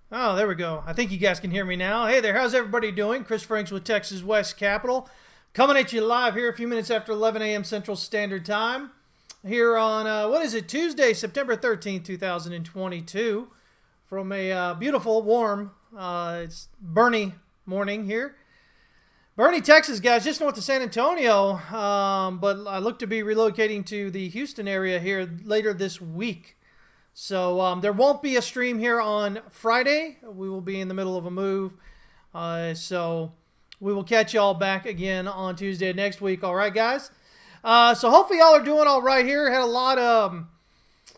Oh, there we go. I think you guys can hear me now. Hey there, how's everybody doing? Chris Franks with Texas West Capital. Coming at you live here a few minutes after 11 a.m. Central Standard Time. Here on, what is it, Tuesday, September 13th, 2022. From a beautiful, warm, it's Bernie morning here. Bernie, Texas, guys, just north of San Antonio. But I look to be relocating to the Houston area here later this week. So there won't be a stream here on Friday. We will be in the middle of a move. So we will catch y'all back again on Tuesday next week. All right, guys? So hopefully y'all are doing all right here. Had a lot a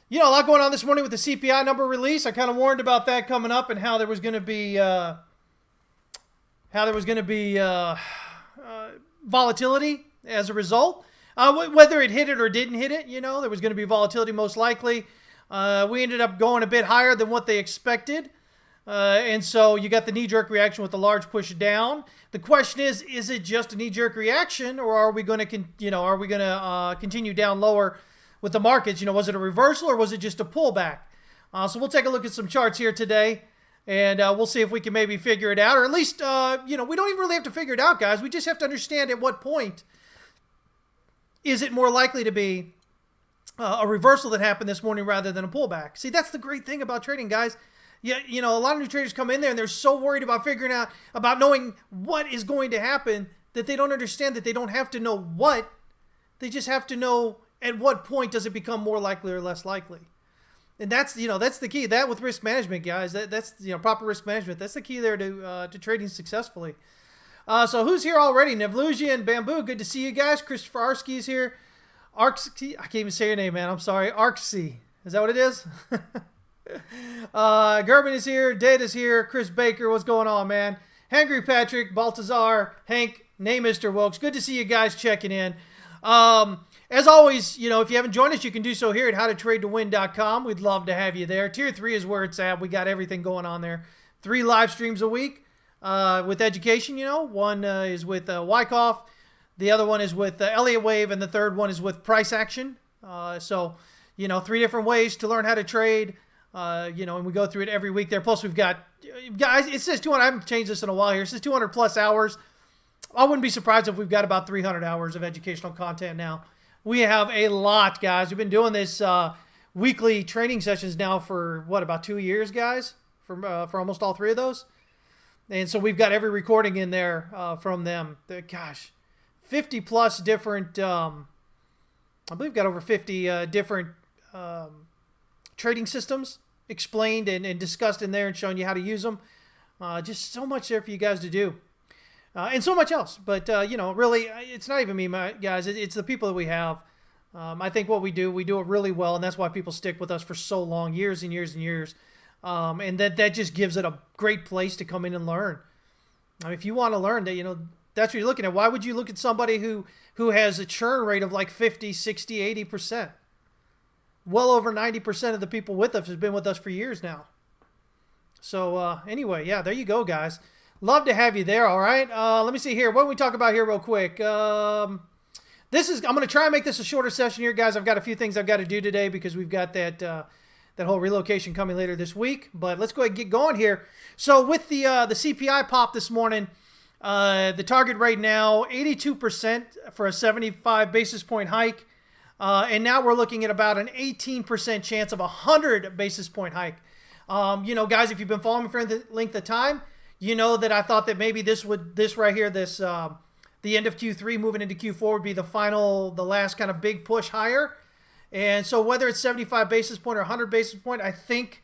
lot going on this morning with the CPI number release. I kind of warned about that coming up and how there was going to be volatility as a result. Whether it hit it or didn't hit it, there was going to be volatility most likely. We ended up going a bit higher than what they expected. And so you got the knee-jerk reaction with the large push down. The question is it just a knee-jerk reaction, or are we going to continue down lower with the markets? Was it a reversal or was it just a pullback? So we'll take a look at some charts here today, and we'll see if we can maybe figure it out, or at least, we don't even really have to figure it out, guys. We just have to understand at what point is it more likely to be a reversal that happened this morning rather than a pullback. See, that's the great thing about trading, guys. Yeah, a lot of new traders come in there and they're so worried about figuring out, about knowing what is going to happen, that they don't understand that they don't have to know what. They just have to know at what point does it become more likely or less likely. And that's the key. That with risk management, guys. That's proper risk management. That's the key there to trading successfully. So who's here already? Nevlusia and Bamboo. Good to see you guys. Christopher Arski's here. Arksy, I can't even say your name, man. I'm sorry. Arksy. Is that what it is? Gerben is here. Data's here. Chris Baker. What's going on, man? Hangry Patrick, Baltazar, Hank, name Mr. Wilkes. Good to see you guys checking in. As always, if you haven't joined us, you can do so here at howtotradetowin.com. We'd love to have you there. Tier 3 is where it's at. We got everything going on there. 3 live streams a week with education, One is with Wyckoff. The other one is with Elliott Wave, and the third one is with Price Action. So, 3 different ways to learn how to trade. And we go through it every week there. Plus, we've got, guys, it says 200. I haven't changed this in a while here. It says 200 plus hours. I wouldn't be surprised if we've got about 300 hours of educational content now. We have a lot, guys. We've been doing this weekly training sessions now for, about 2 years, guys? For almost all 3 of those. And so we've got every recording in there from them. Gosh. 50 plus different, I believe we've got over 50 different trading systems explained and discussed in there and showing you how to use them. Just so much there for you guys to do. And so much else. But, really, it's not even me, guys. It's the people that we have. I think what we do it really well, and that's why people stick with us for so long, years and years and years. And that just gives it a great place to come in and learn. I mean, if you want to learn that, that's what you're looking at. Why would you look at somebody who has a churn rate of like 50, 60, 80%? Well over 90% of the people with us has been with us for years now. So anyway, yeah, there you go, guys. Love to have you there, all right? Let me see here. What do we talk about here real quick? I'm going to try and make this a shorter session here, guys. I've got a few things I've got to do today because we've got that whole relocation coming later this week. But let's go ahead and get going here. So with the CPI pop this morning, the target rate now 82% for a 75 basis point hike. And now we're looking at about an 18% chance of a 100 basis point hike. Guys, if you've been following me for the length of time, you know that I thought that maybe the end of Q3 moving into Q4 would be the last kind of big push higher. And so whether it's 75 basis point or 100 basis point, I think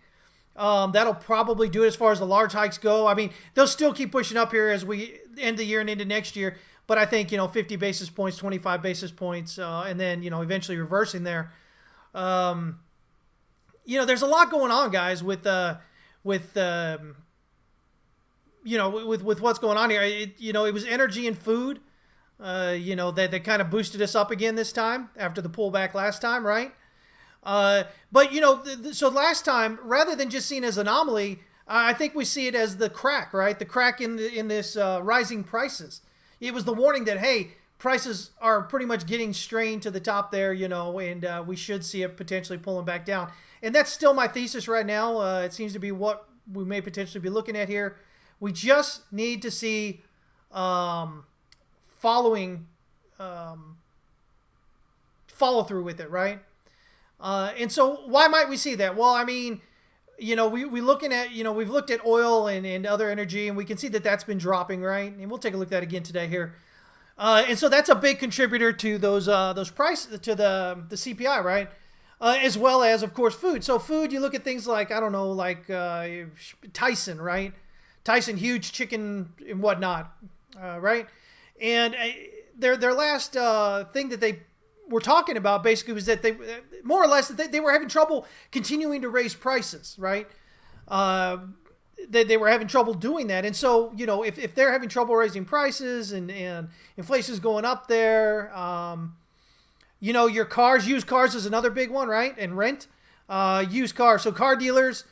that'll probably do it as far as the large hikes go. I mean, they'll still keep pushing up here as we end the year and into next year. But I think, 50 basis points, 25 basis points, and then, eventually reversing there. There's a lot going on, guys, with what's going on here. It was energy and food, that kind of boosted us up again this time after the pullback last time, right? So last time, rather than just seen as an anomaly, I think we see it as the crack, right? The crack in this rising prices. It was the warning that, hey, prices are pretty much getting strained to the top there, and we should see it potentially pulling back down. And that's still my thesis right now. It seems to be what we may potentially be looking at here. We just need to see following follow through with it, right? And so why might we see that? Well, I mean, we looking at, we've looked at oil and other energy, and we can see that that's been dropping, right? And we'll take a look at that again today here. And so that's a big contributor to those prices, to the CPI, right? As well as, of course, food. So food, you look at things like, I don't know, like Tyson, right? Tyson, huge chicken and whatnot, right? And their last thing that they were talking about basically was that they, more or less, that they were having trouble continuing to raise prices, right? They were having trouble doing that. And so, if they're having trouble raising prices and inflation's going up there, your cars, used cars is another big one, right? And rent, used cars. So car dealers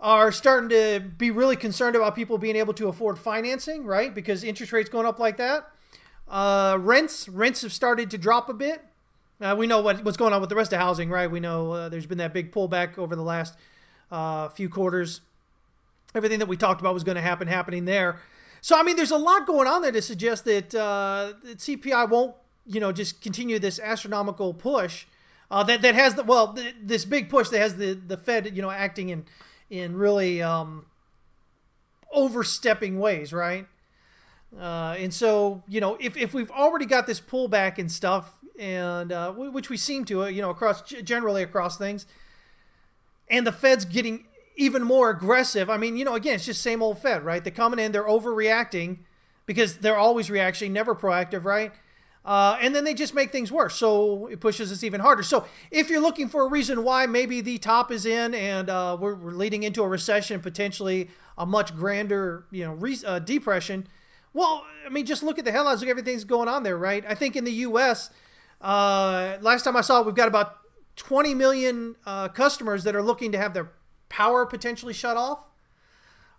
are starting to be really concerned about people being able to afford financing, right? Because interest rates going up like that. Rents have started to drop a bit. We know what's going on with the rest of housing, right? We know there's been that big pullback over the last few quarters. Everything that we talked about was going to happening there. So, I mean, there's a lot going on there to suggest that CPI won't, just continue this astronomical push that has this big push that has the Fed, acting in really overstepping ways, right? And so, if we've already got this pullback and stuff, and which we seem to, generally across things, and the Fed's getting even more aggressive. I mean, again, it's just same old Fed, right? They're coming in, they're overreacting because they're always reacting, never proactive, right? And then they just make things worse. So it pushes us even harder. So if you're looking for a reason why maybe the top is in and we're leading into a recession, potentially a much grander, depression, well, I mean, just look at the headlines. Look at everything's going on there, right? I think in the U.S., last time I saw it, we've got about 20 million customers that are looking to have their power potentially shut off.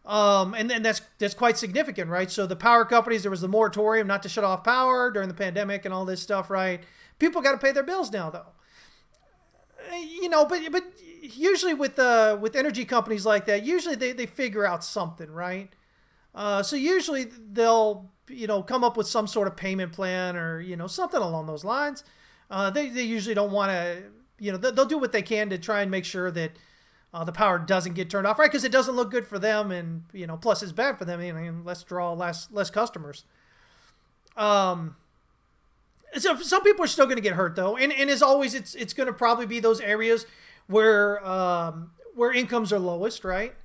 And then that's quite significant, right? So the power companies, there was the moratorium not to shut off power during the pandemic and all this stuff, right? People got to pay their bills now, though. But usually with energy companies like that, usually they figure out something, right? So usually they'll come up with some sort of payment plan or something along those lines. They usually don't want to they'll do what they can to try and make sure that the power doesn't get turned off, right? Because it doesn't look good for them, and plus it's bad for them. And let's draw less customers. So some people are still going to get hurt, though, and as always, it's going to probably be those areas where incomes are lowest, right?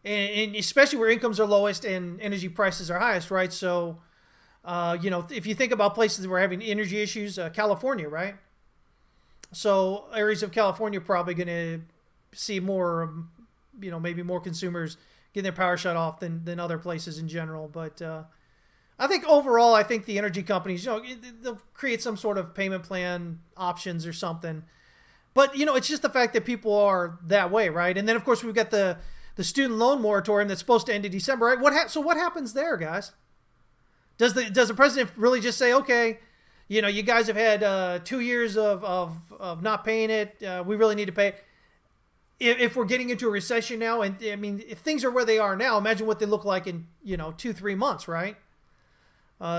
And especially where incomes are lowest and energy prices are highest, right? So, if you think about places where we're having energy issues, California, right? So areas of California are probably going to see more, maybe more consumers getting their power shut off than other places in general. But I think overall, I think the energy companies, they'll create some sort of payment plan options or something. But, it's just the fact that people are that way, right? And then, of course, we've got the student loan moratorium that's supposed to end in December, right? So what happens there, guys? Does the president really just say, okay, you guys have had 2 years of not paying it. We really need to pay it. If we're getting into a recession now, and I mean, if things are where they are now, imagine what they look like in 2-3 months, right?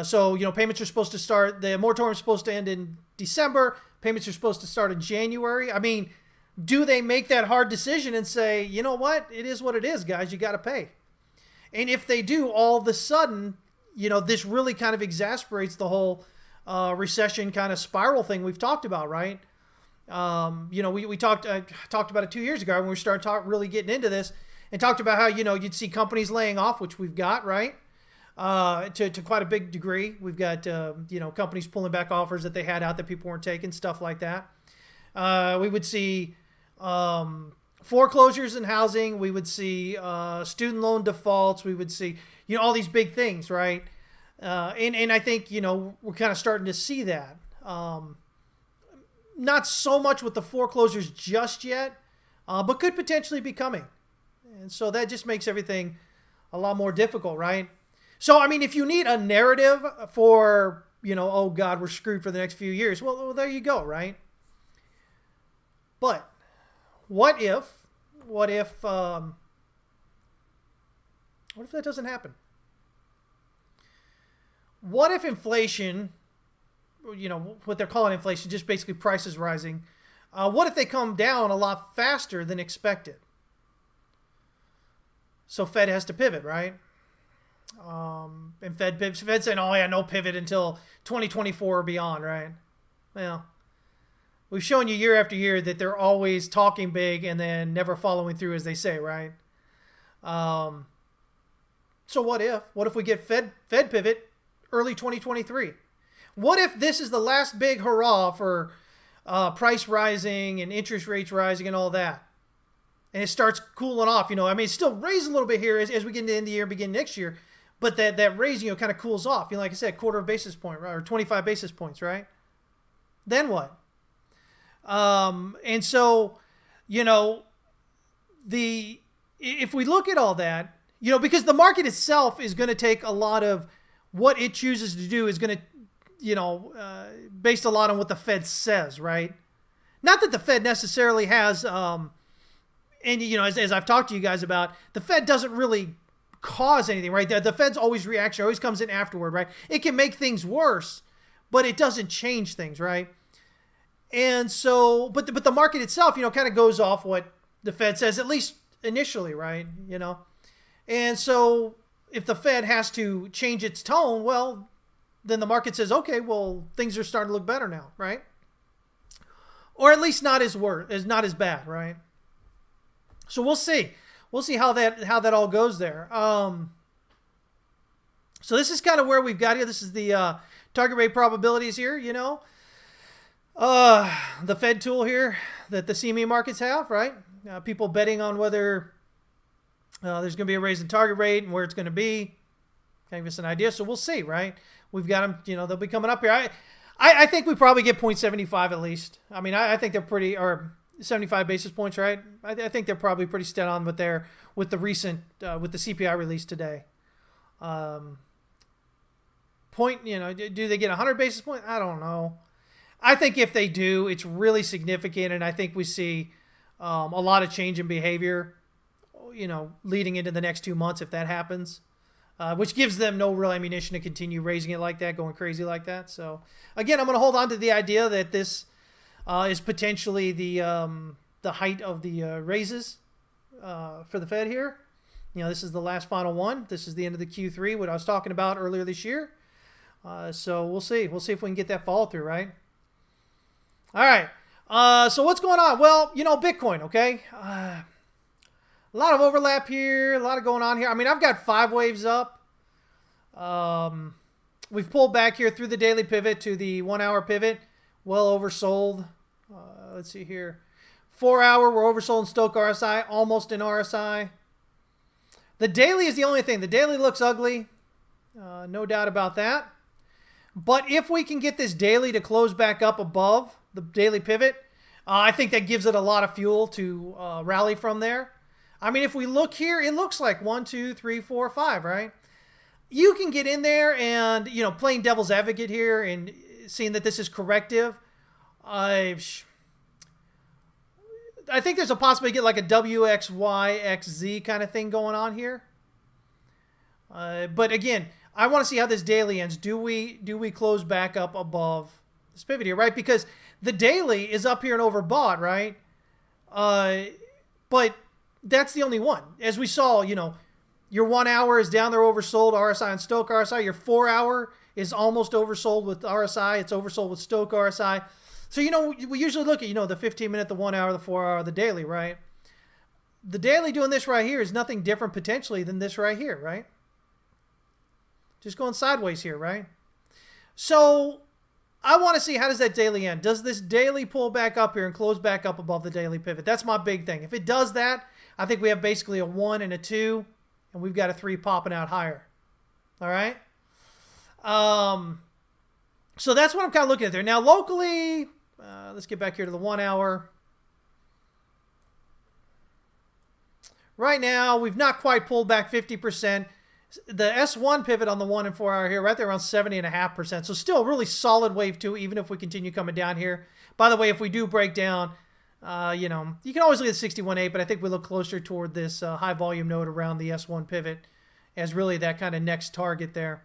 So payments are supposed to start. The moratorium is supposed to end in December. Payments are supposed to start in January. I mean, do they make that hard decision and say, you know what, it is what it is, guys, you got to pay? And if they do, all of a sudden, this really kind of exasperates the whole recession kind of spiral thing we've talked about, right? We talked about it 2 years ago when we started really getting into this, and talked about how you'd see companies laying off, which we've got, right? To quite a big degree, we've got companies pulling back offers that they had out that people weren't taking, stuff like that. We would see foreclosures in housing. We would see student loan defaults. We would see all these big things, right? And I think we're kind of starting to see that. Not so much with the foreclosures just yet, but could potentially be coming. And so that just makes everything a lot more difficult, right? So, I mean, if you need a narrative for, oh God, we're screwed for the next few years, well, there you go, right? But what if What if that doesn't happen? What if inflation, what they're calling inflation, just basically prices rising, what if they come down a lot faster than expected? So Fed has to pivot, right? And Fed saying, oh yeah, no pivot until 2024 or beyond, right? Well, we've shown you year after year that they're always talking big and then never following through as they say, right? So what if we get Fed pivot early 2023? What if this is the last big hurrah for price rising and interest rates rising and all that? And it starts cooling off, it's still raised a little bit here as we get into the end of the year, begin next year. But that raising, kind of cools off. Like I said, quarter of a basis point, right? Or 25 basis points, right? Then what? And so, if we look at all that, because the market itself is going to take a lot of what it chooses to do is going to, based a lot on what the Fed says, right? Not that the Fed necessarily has, and as I've talked to you guys about, the Fed doesn't really cause anything, right? The Fed's reaction always comes in afterward, right? It can make things worse, but it doesn't change things, right? And so, but the market itself, kind of goes off what the Fed says, at least initially, right? And so if the Fed has to change its tone, well, then the market says, okay, well, things are starting to look better now, right? Or at least not as bad, right? So we'll see. We'll see how that all goes there. So this is kind of where we've got here. This is the target rate probabilities here, the Fed tool here that the CME markets have, right? People betting on whether there's going to be a raise in target rate and where it's going to be. Kind of give us an idea. So we'll see, right? We've got them, they'll be coming up here. I think we probably get 0.75 at least. I think they're pretty, or 75 basis points, right? I think they're probably pretty stead on with the recent, with the CPI release today. Do they get 100 basis points? I don't know. I think if they do, it's really significant, and I think we see a lot of change in behavior, leading into the next 2 months if that happens, which gives them no real ammunition to continue raising it like that, going crazy like that. So, again, I'm going to hold on to the idea that this is potentially the height of the raises for the Fed here. This is the last final one. This is the end of the Q3, what I was talking about earlier this year. So we'll see. We'll see if we can get that follow through, right? All right. So what's going on? Well, Bitcoin, okay? A lot of overlap here. A lot of going on here. I've got 5 waves up. We've pulled back here through the daily pivot to the 1 hour pivot. Well oversold. Let's see here. 4 hour, we're oversold in Stochastic RSI, almost in RSI. The daily is the only thing. The daily looks ugly. No doubt about that. But if we can get this daily to close back up above the daily pivot, I think that gives it a lot of fuel to rally from there. If we look here, it looks like 1, 2, 3, 4, 5, right? You can get in there and, playing devil's advocate here and seeing that this is corrective. I think there's a possibility to get like a WXYXZ kind of thing going on here. But again, I want to see how this daily ends. Do we close back up above this pivot here, right? Because the daily is up here and overbought, right? But that's the only one. As we saw, your 1 hour is down there oversold, RSI and Stochastic RSI. Your 4 hour is almost oversold with RSI. It's oversold with Stochastic RSI. So, we usually look at, the 15-minute, the 1 hour, the 4 hour, the daily, right? The daily doing this right here is nothing different potentially than this right here, right? Just going sideways here, right? So I want to see, how does that daily end? Does this daily pull back up here and close back up above the daily pivot? That's my big thing. If it does that, I think we have basically a 1 and a 2, and we've got a 3 popping out higher. All right? So that's what I'm kind of looking at there. Now, locally, let's get back here to the 1 hour. Right now, we've not quite pulled back 50%. The S1 pivot on the 1 and 4 hour here, right there around 70.5%. So still a really solid wave 2, even if we continue coming down here. By the way, if we do break down, you can always look at 61.8, but I think we look closer toward this high volume node around the S1 pivot as really that kind of next target there.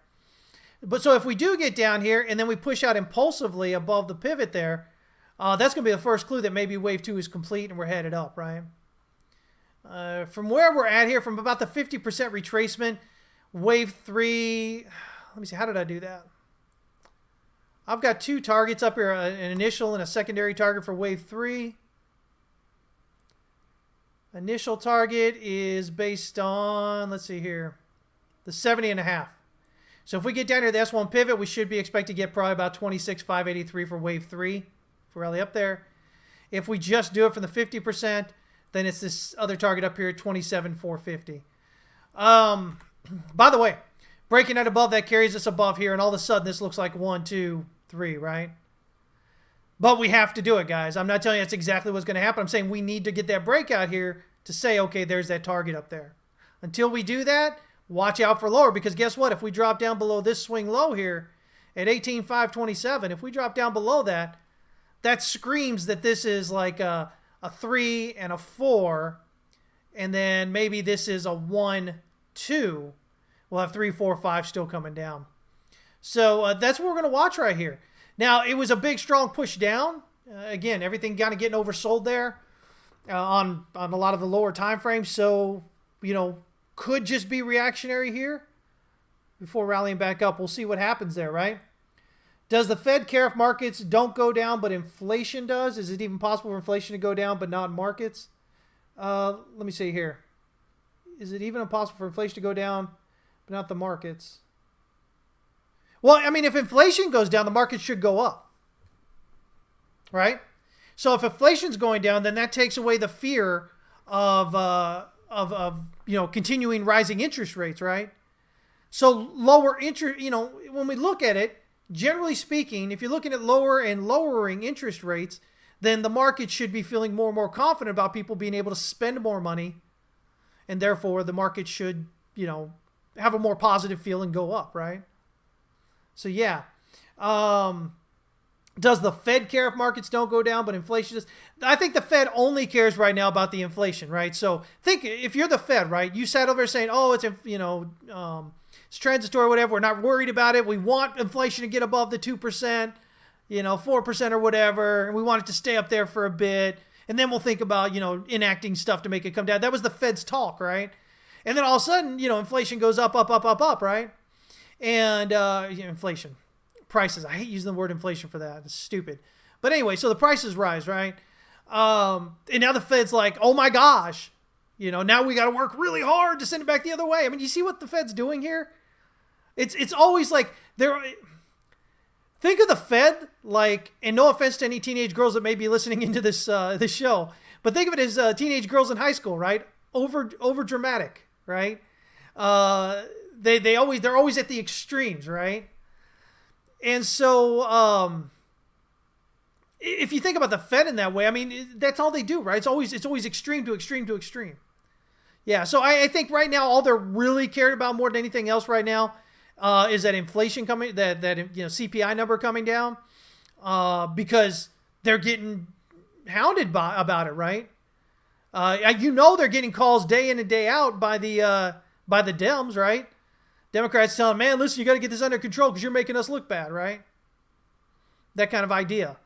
But so if we do get down here and then we push out impulsively above the pivot there, that's going to be the first clue that maybe wave 2 is complete and we're headed up, right? From where we're at here, from about the 50% retracement, wave 3, let me see, how did I do that? I've got 2 targets up here, an initial and a secondary target for wave 3. Initial target is based on, let's see here, the 70.5. So if we get down here to the S1 pivot, we should be expected to get probably about 26,583 for wave 3, if we're really up there. If we just do it from the 50%, then it's this other target up here at 27,450. By the way, breaking out above that carries us above here, and all of a sudden this looks like 1, 2, 3, right? But we have to do it, guys. I'm not telling you that's exactly what's going to happen. I'm saying we need to get that breakout here to say, okay, there's that target up there. Until we do that, watch out for lower, because guess what? If we drop down below this swing low here at 18,527, if we drop down below that, that screams that this is like a 3 and a 4, and then maybe this is a 1, 2. We'll have 3, 4, 5 still coming down. So that's what we're going to watch right here. Now, it was a big, strong push down. Again, everything kind of getting oversold there on a lot of the lower time frames. So, you know, could just be reactionary here before rallying back up. We'll see what happens there, right? Does the Fed care if markets don't go down, but inflation does? Is it even possible for inflation to go down, but not markets? Let me see here. Is it even impossible for inflation to go down, but not the markets? Well, I mean, if inflation goes down, the market should go up, right? So if inflation's going down, then that takes away the fear of you know, continuing rising interest rates, right? So lower interest, you know, when we look at it, generally speaking, if you're looking at lower and lowering interest rates, then the market should be feeling more and more confident about people being able to spend more money, and therefore the market should, you know, have a more positive feel and go up, right? So yeah, does the Fed care if markets don't go down, but inflation does? I think the Fed only cares right now about the inflation, right? So think, if you're the Fed, right, you sat over there saying, oh, it's, you know, it's transitory, whatever. We're not worried about it. We want inflation to get above the 2%, you know, 4% or whatever, and we want it to stay up there for a bit, and then we'll think about, you know, enacting stuff to make it come down. That was the Fed's talk, right? And then all of a sudden, you know, inflation goes up, right? And you know, inflation, prices. I hate using the word inflation for that. It's stupid. But anyway, so the prices rise, right? And now the Fed's like, oh my gosh, you know, now we got to work really hard to send it back the other way. I mean, you see what the Fed's doing here? It's always like they're. Think of the Fed like, and no offense to any teenage girls that may be listening into this this show, but think of it as teenage girls in high school, right? Over dramatic, right? They're always at the extremes, right? And so if you think about the Fed in that way, I mean, that's all they do, right? It's always extreme to extreme to extreme. Yeah, so I think right now all they're really cared about more than anything else right now is that inflation coming, that you know, CPI number coming down, because they're getting hounded about it, right? You know, they're getting calls day in and day out by the Dems, right? Democrats telling, man, listen, you got to get this under control because you're making us look bad, right? That kind of idea.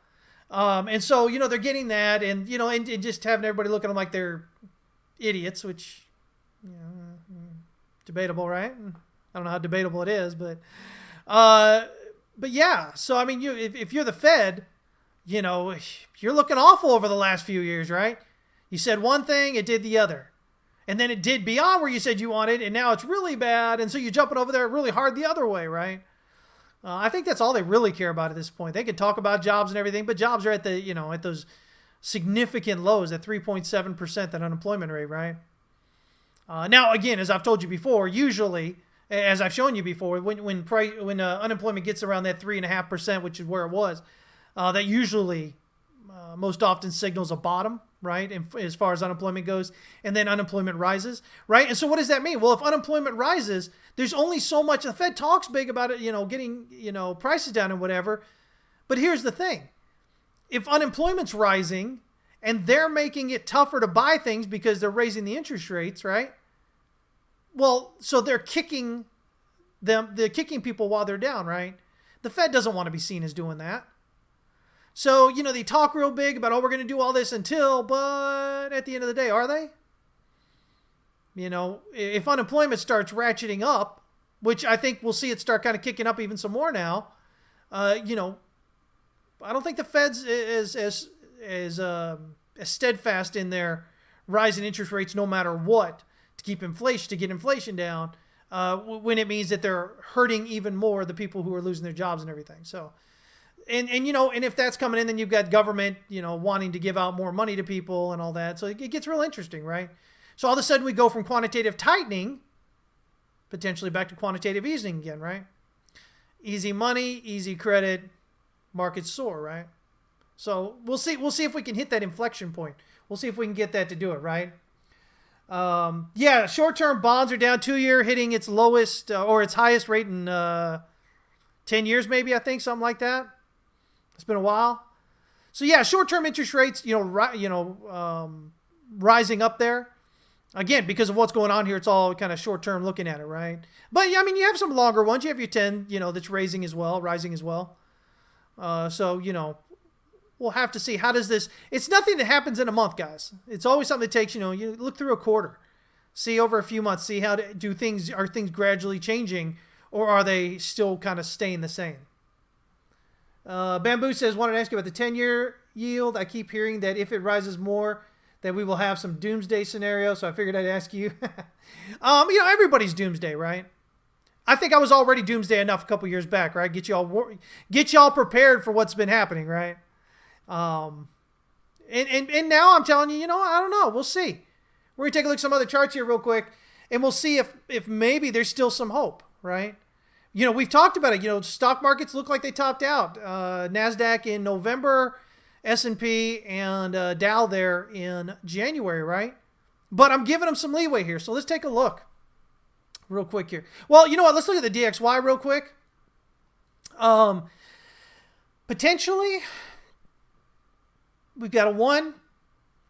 And so, you know, they're getting that, and, you know, and just having everybody look at them like they're idiots, which, you know, debatable, right? I don't know how debatable it is, but yeah. So, I mean, if you're the Fed, you know, you're looking awful over the last few years, right? You said one thing, it did the other. And then it did beyond where you said you wanted, and now it's really bad, and so you're jumping over there really hard the other way, right? I think that's all they really care about at this point. They can talk about jobs and everything, but jobs are at the, you know, at those significant lows at 3.7%, that unemployment rate, right? Now, again, as I've told you before, usually, as I've shown you before, when unemployment gets around that 3.5%, which is where it was, that usually most often signals a bottom, right, as far as unemployment goes, and then unemployment rises, right? And so what does that mean? Well, if unemployment rises, there's only so much. The Fed talks big about it, you know, getting, you know, prices down and whatever, but here's the thing. If unemployment's rising and they're making it tougher to buy things because they're raising the interest rates, right, Well, so they're kicking they're kicking people while they're down, right? The Fed doesn't want to be seen as doing that. So, they talk real big about, we're going to do all this until, but at the end of the day, are they? If unemployment starts ratcheting up, which I think we'll see it start kind of kicking up even some more now, I don't think the Fed's as steadfast in their rising interest rates no matter what to get inflation down, when it means that they're hurting even more the people who are losing their jobs and everything. So, and if that's coming in, then you've got government, wanting to give out more money to people and all that. So it gets real interesting, right? So all of a sudden we go from quantitative tightening potentially back to quantitative easing again, right? Easy money, easy credit, markets soar, right? So we'll see if we can hit that inflection point. We'll see if we can get that to do it, right? Short-term bonds are down 2-year, hitting its lowest or its highest rate in 10 years, maybe, I think, something like that. It's been a while. So yeah, short-term interest rates, rising up there. Again, because of what's going on here, it's all kind of short-term looking at it, right? But yeah, I mean, you have some longer ones. You have your 10, that's rising as well. We'll have to see. How does this? It's nothing that happens in a month, guys. It's always something that takes, you look through a quarter, see over a few months, see how are things gradually changing, or are they still kind of staying the same? Bamboo says, wanted to ask you about the 10-year yield. I keep hearing that if it rises more, that we will have some doomsday scenario. So I figured I'd ask you. Everybody's doomsday, right? I think I was already doomsday enough a couple years back, right? Get y'all prepared for what's been happening, right? And now I'm telling you, I don't know. We'll see. We're gonna take a look at some other charts here real quick, and we'll see if maybe there's still some hope, right? We've talked about it. Stock markets look like they topped out. NASDAQ in November, S&P and Dow there in January, right? But I'm giving them some leeway here. So let's take a look real quick here. Well, you know what? Let's look at the DXY real quick. Potentially, we've got a 1,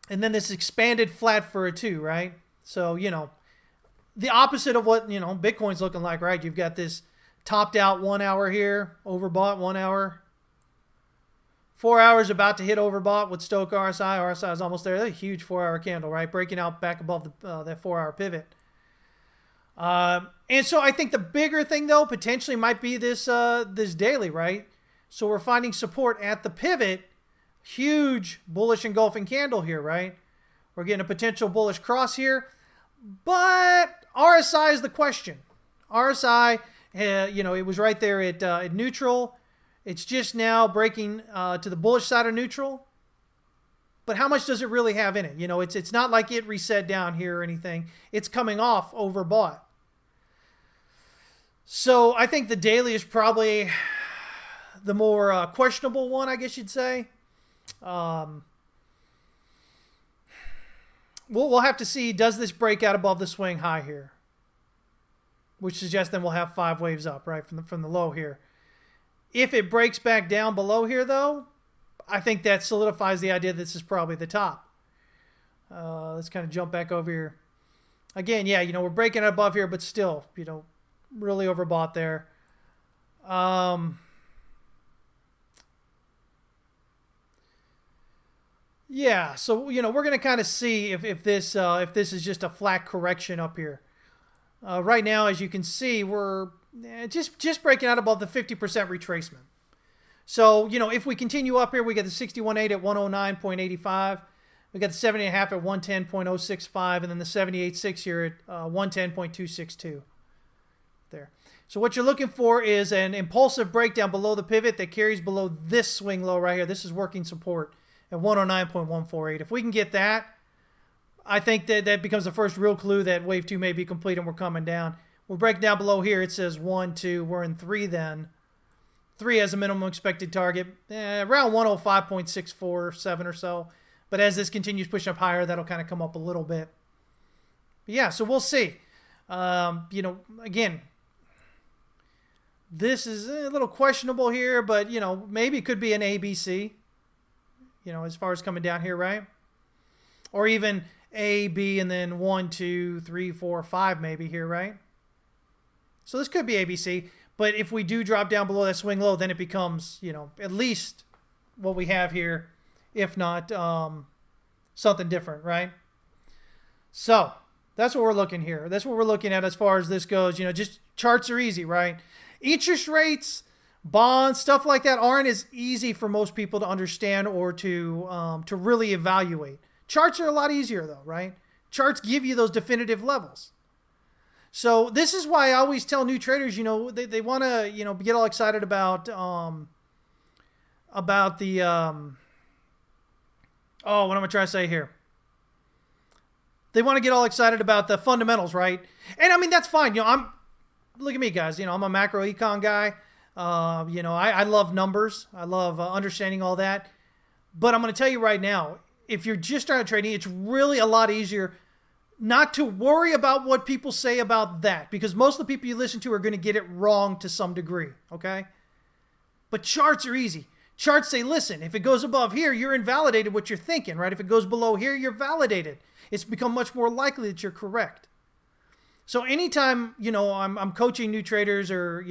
and then this expanded flat for a 2, right? So, the opposite of what, Bitcoin's looking like, right? You've got this topped out 1 hour here, overbought 1 hour. 4 hours about to hit overbought with Stochh RSI. RSI is almost there. That's a huge 4-hour candle, right? Breaking out back above that 4-hour pivot. And so I think the bigger thing, though, potentially might be this daily, right? So we're finding support at the pivot. Huge bullish engulfing candle here, right? We're getting a potential bullish cross here. But RSI is the question. RSI, it was right there at neutral. It's just now breaking to the bullish side of neutral. But how much does it really have in it? It's not like it reset down here or anything. It's coming off overbought. So I think the daily is probably the more questionable one, I guess you'd say. We'll have to see, does this break out above the swing high here? Which suggests then we'll have 5 waves up, right, from the low here. If it breaks back down below here, though, I think that solidifies the idea that this is probably the top. Let's kind of jump back over here. Again, yeah, we're breaking it above here, but still, really overbought there. Yeah, so, we're going to kind of see if this is just a flat correction up here. Right now, as you can see, we're just breaking out above the 50% retracement. So, if we continue up here, we get the 61.8 at 109.85. We got the 70.5 at 110.065, and then the 78.6 here at 110.262. There. So what you're looking for is an impulsive breakdown below the pivot that carries below this swing low right here. This is working support at 109.148. If we can get that, I think that becomes the first real clue that wave 2 may be complete and we're coming down. We're breaking down below here. It says 1, 2. We're in 3 then. 3 as a minimum expected target. Around 105.647 or so. But as this continues pushing up higher, that'll kind of come up a little bit. But yeah, so we'll see. Again, this is a little questionable here, but, maybe it could be an ABC, as far as coming down here, right? Or even A, B, and then 1, 2, 3, 4, 5 maybe here, right? So this could be ABC. But if we do drop down below that swing low, then it becomes, at least what we have here, if not something different, right? So that's what we're looking here. That's what we're looking at as far as this goes. Just charts are easy, right? Interest rates, bonds, stuff like that aren't as easy for most people to understand or to really evaluate. Charts are a lot easier though, right? Charts give you those definitive levels. So this is why I always tell new traders, they want to, get all excited about the, what am I trying to say here? They want to get all excited about the fundamentals, right? And I mean, that's fine. Look at me, guys. I'm a macro econ guy. I love numbers. I love understanding all that. But I'm going to tell you right now, if you're just starting trading, it's really a lot easier not to worry about what people say about that, because most of the people you listen to are going to get it wrong to some degree, okay? But charts are easy. Charts say, listen, if it goes above here, you're invalidated what you're thinking, right? If it goes below here, you're validated. It's become much more likely that you're correct. So anytime, I'm coaching new traders or,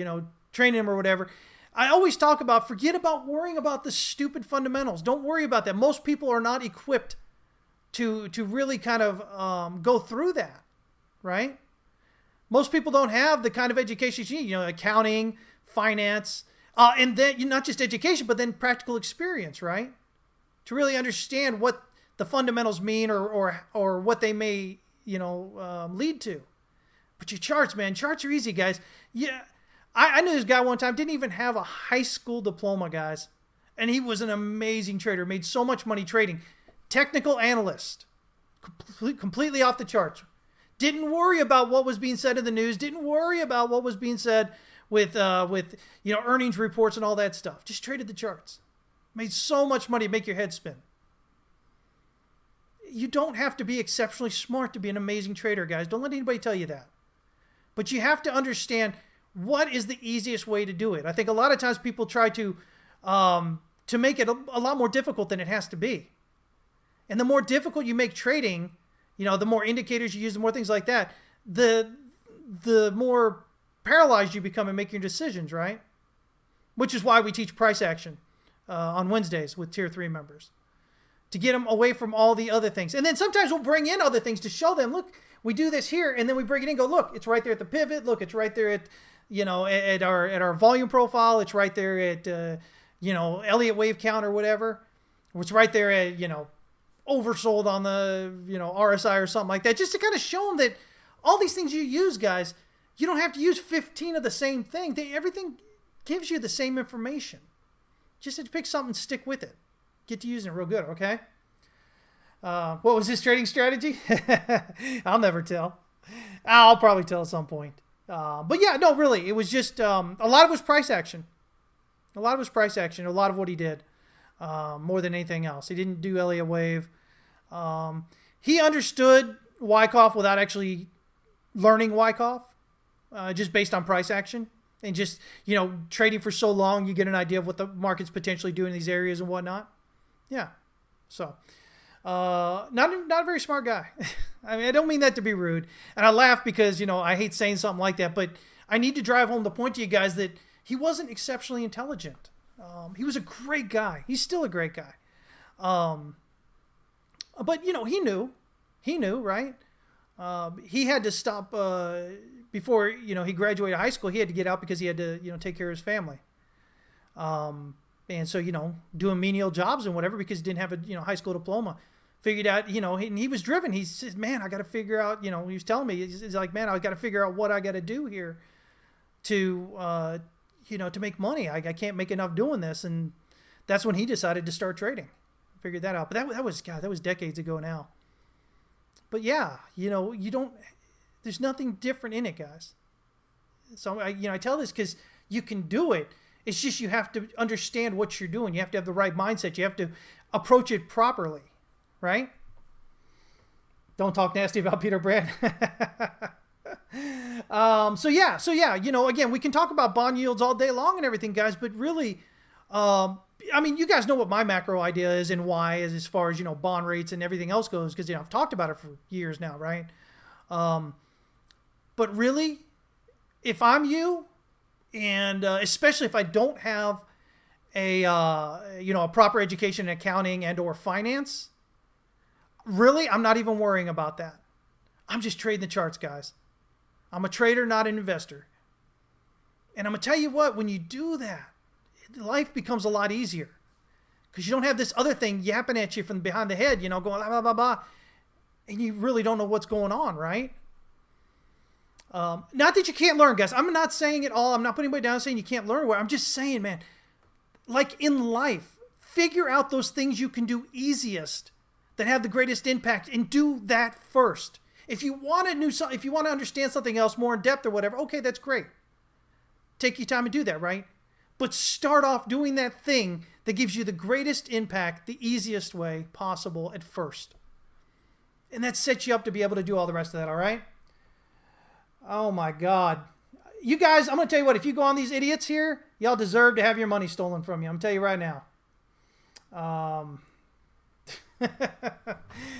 training them or whatever, I always talk about, forget about worrying about the stupid fundamentals. Don't worry about that. Most people are not equipped to really kind of go through that, right? Most people don't have the kind of education you need, accounting, finance, and then not just education, but then practical experience, right? To really understand what the fundamentals mean or what they may, lead to. But your charts, man, charts are easy, guys. Yeah, I knew this guy one time, didn't even have a high school diploma, guys. And he was an amazing trader, made so much money trading. Technical analyst, completely off the charts. Didn't worry about what was being said in the news. Didn't worry about what was being said with earnings reports and all that stuff. Just traded the charts. Made so much money, make your head spin. You don't have to be exceptionally smart to be an amazing trader, guys. Don't let anybody tell you that. But you have to understand what is the easiest way to do it. I think a lot of times people try to make it a lot more difficult than it has to be. And the more difficult you make trading, the more indicators you use, the more things like that, the more paralyzed you become in making your decisions, right? Which is why we teach price action on Wednesdays with Tier 3 members, to get them away from all the other things. And then sometimes we'll bring in other things to show them, look, we do this here, and then we bring it in and go, look, it's right there at the pivot. Look, it's right there at, at our volume profile. It's right there at, Elliott wave count or whatever. It's right there at, oversold on the, RSI or something like that, just to kind of show them that all these things you use, guys, you don't have to use 15 of the same thing. Everything gives you the same information. Just have to pick something and stick with it. Get to using it real good, okay? What was his trading strategy? I'll never tell. I'll probably tell at some point. But yeah, no, really, it was just a lot of it was price action. A lot of what he did. More than anything else. He didn't do Elliott wave. He understood Wyckoff without actually learning Wyckoff, just based on price action. And just, trading for so long, you get an idea of what the market's potentially doing in these areas and whatnot. Yeah. So, not a very smart guy. I mean, I don't mean that to be rude. And I laugh because, I hate saying something like that. But I need to drive home the point to you guys that he wasn't exceptionally intelligent. He was a great guy. He's still a great guy. But, he knew, right? He had to stop before, he graduated high school. He had to get out because he had to, take care of his family. And so, doing menial jobs and whatever because he didn't have a, high school diploma. Figured out, and he was driven. He says, man, I got to figure out, he was telling me, he's like, man, I got to figure out what I got to do here to, to make money. I can't make enough doing this. And that's when he decided to start trading. Figured that out. But that was decades ago now. But yeah, there's nothing different in it, guys. So I tell this because you can do it. It's just you have to understand what you're doing. You have to have the right mindset. You have to approach it properly, right? Don't talk nasty about Peter Brand. So yeah, again, we can talk about bond yields all day long and everything, guys, but really, I mean, you guys know what my macro idea is and why, as far as, bond rates and everything else goes, because, I've talked about it for years now, right? But really, if I'm you, and especially if I don't have a proper education in accounting and or finance, really, I'm not even worrying about that. I'm just trading the charts, guys. I'm a trader, not an investor. And I'm going to tell you what, when you do that, life becomes a lot easier because you don't have this other thing yapping at you from behind the head, going blah, blah, blah, blah, and you really don't know what's going on, right? Not that you can't learn, guys. I'm not saying it all. I'm not putting anybody down saying you can't learn. I'm just saying, man, like in life, figure out those things you can do easiest that have the greatest impact and do that first. If you want to understand something else more in depth or whatever, okay, that's great. Take your time and do that, right? But start off doing that thing that gives you the greatest impact the easiest way possible at first. And that sets you up to be able to do all the rest of that, all right? Oh my God. You guys, I'm going to tell you what, if you go on these idiots here, y'all deserve to have your money stolen from you. I'm going to tell you right now.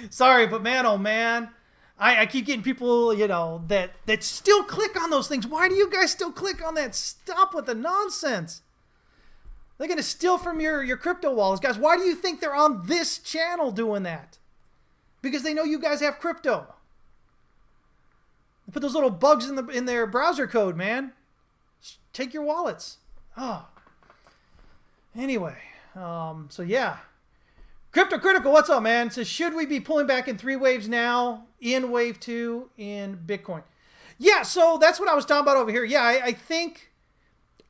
Sorry, but man, oh man. I keep getting people, that still click on those things. Why do you guys still click on that? Stop with the nonsense. They're going to steal from your crypto wallets. Guys, why do you think they're on this channel doing that? Because they know you guys have crypto. They put those little bugs in their browser code, man. Take your wallets. Oh. Anyway, so yeah. Crypto Critical, what's up, man? Says, should we be pulling back in 3 waves now in wave 2 in Bitcoin? Yeah, so that's what I was talking about over here. Yeah, I think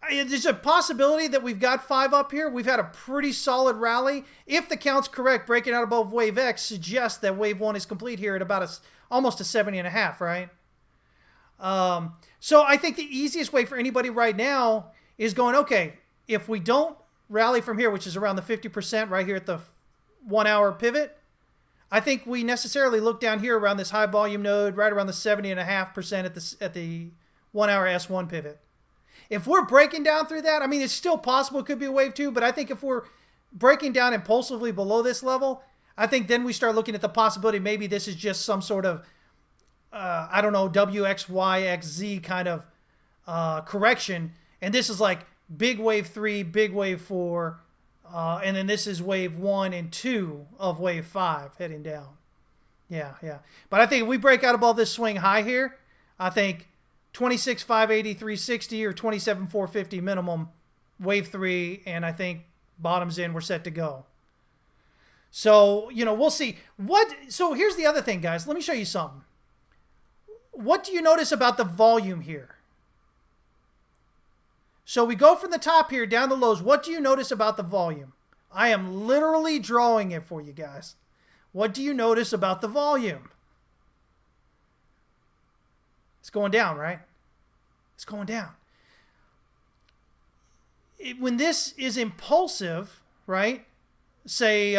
there's a possibility that we've got 5 up here. We've had a pretty solid rally. If the count's correct, breaking out above wave X suggests that wave 1 is complete here at about almost a 70.5, right? So I think the easiest way for anybody right now is going, okay, if we don't rally from here, which is around the 50% right here at the 1 hour pivot, I think we necessarily look down here around this high volume node, right around the 70.5% at the 1 hour S1 pivot. If we're breaking down through that, I mean, it's still possible it could be a wave 2, but I think if we're breaking down impulsively below this level, I think then we start looking at the possibility maybe this is just some sort of, I don't know, WXYXZ kind of correction. And this is like big wave 3, big wave 4, and then this is wave 1 and 2 of wave 5 heading down. Yeah. But I think if we break out above this swing high here, I think 26,580, 360 or 27,450 minimum wave 3, and I think bottoms in, we're set to go. So, we'll see. So here's the other thing, guys. Let me show you something. What do you notice about the volume here? So we go from the top here down the lows. What do you notice about the volume? I am literally drawing it for you guys. What do you notice about the volume? It's going down, right? It's going down. When this is impulsive, right? Say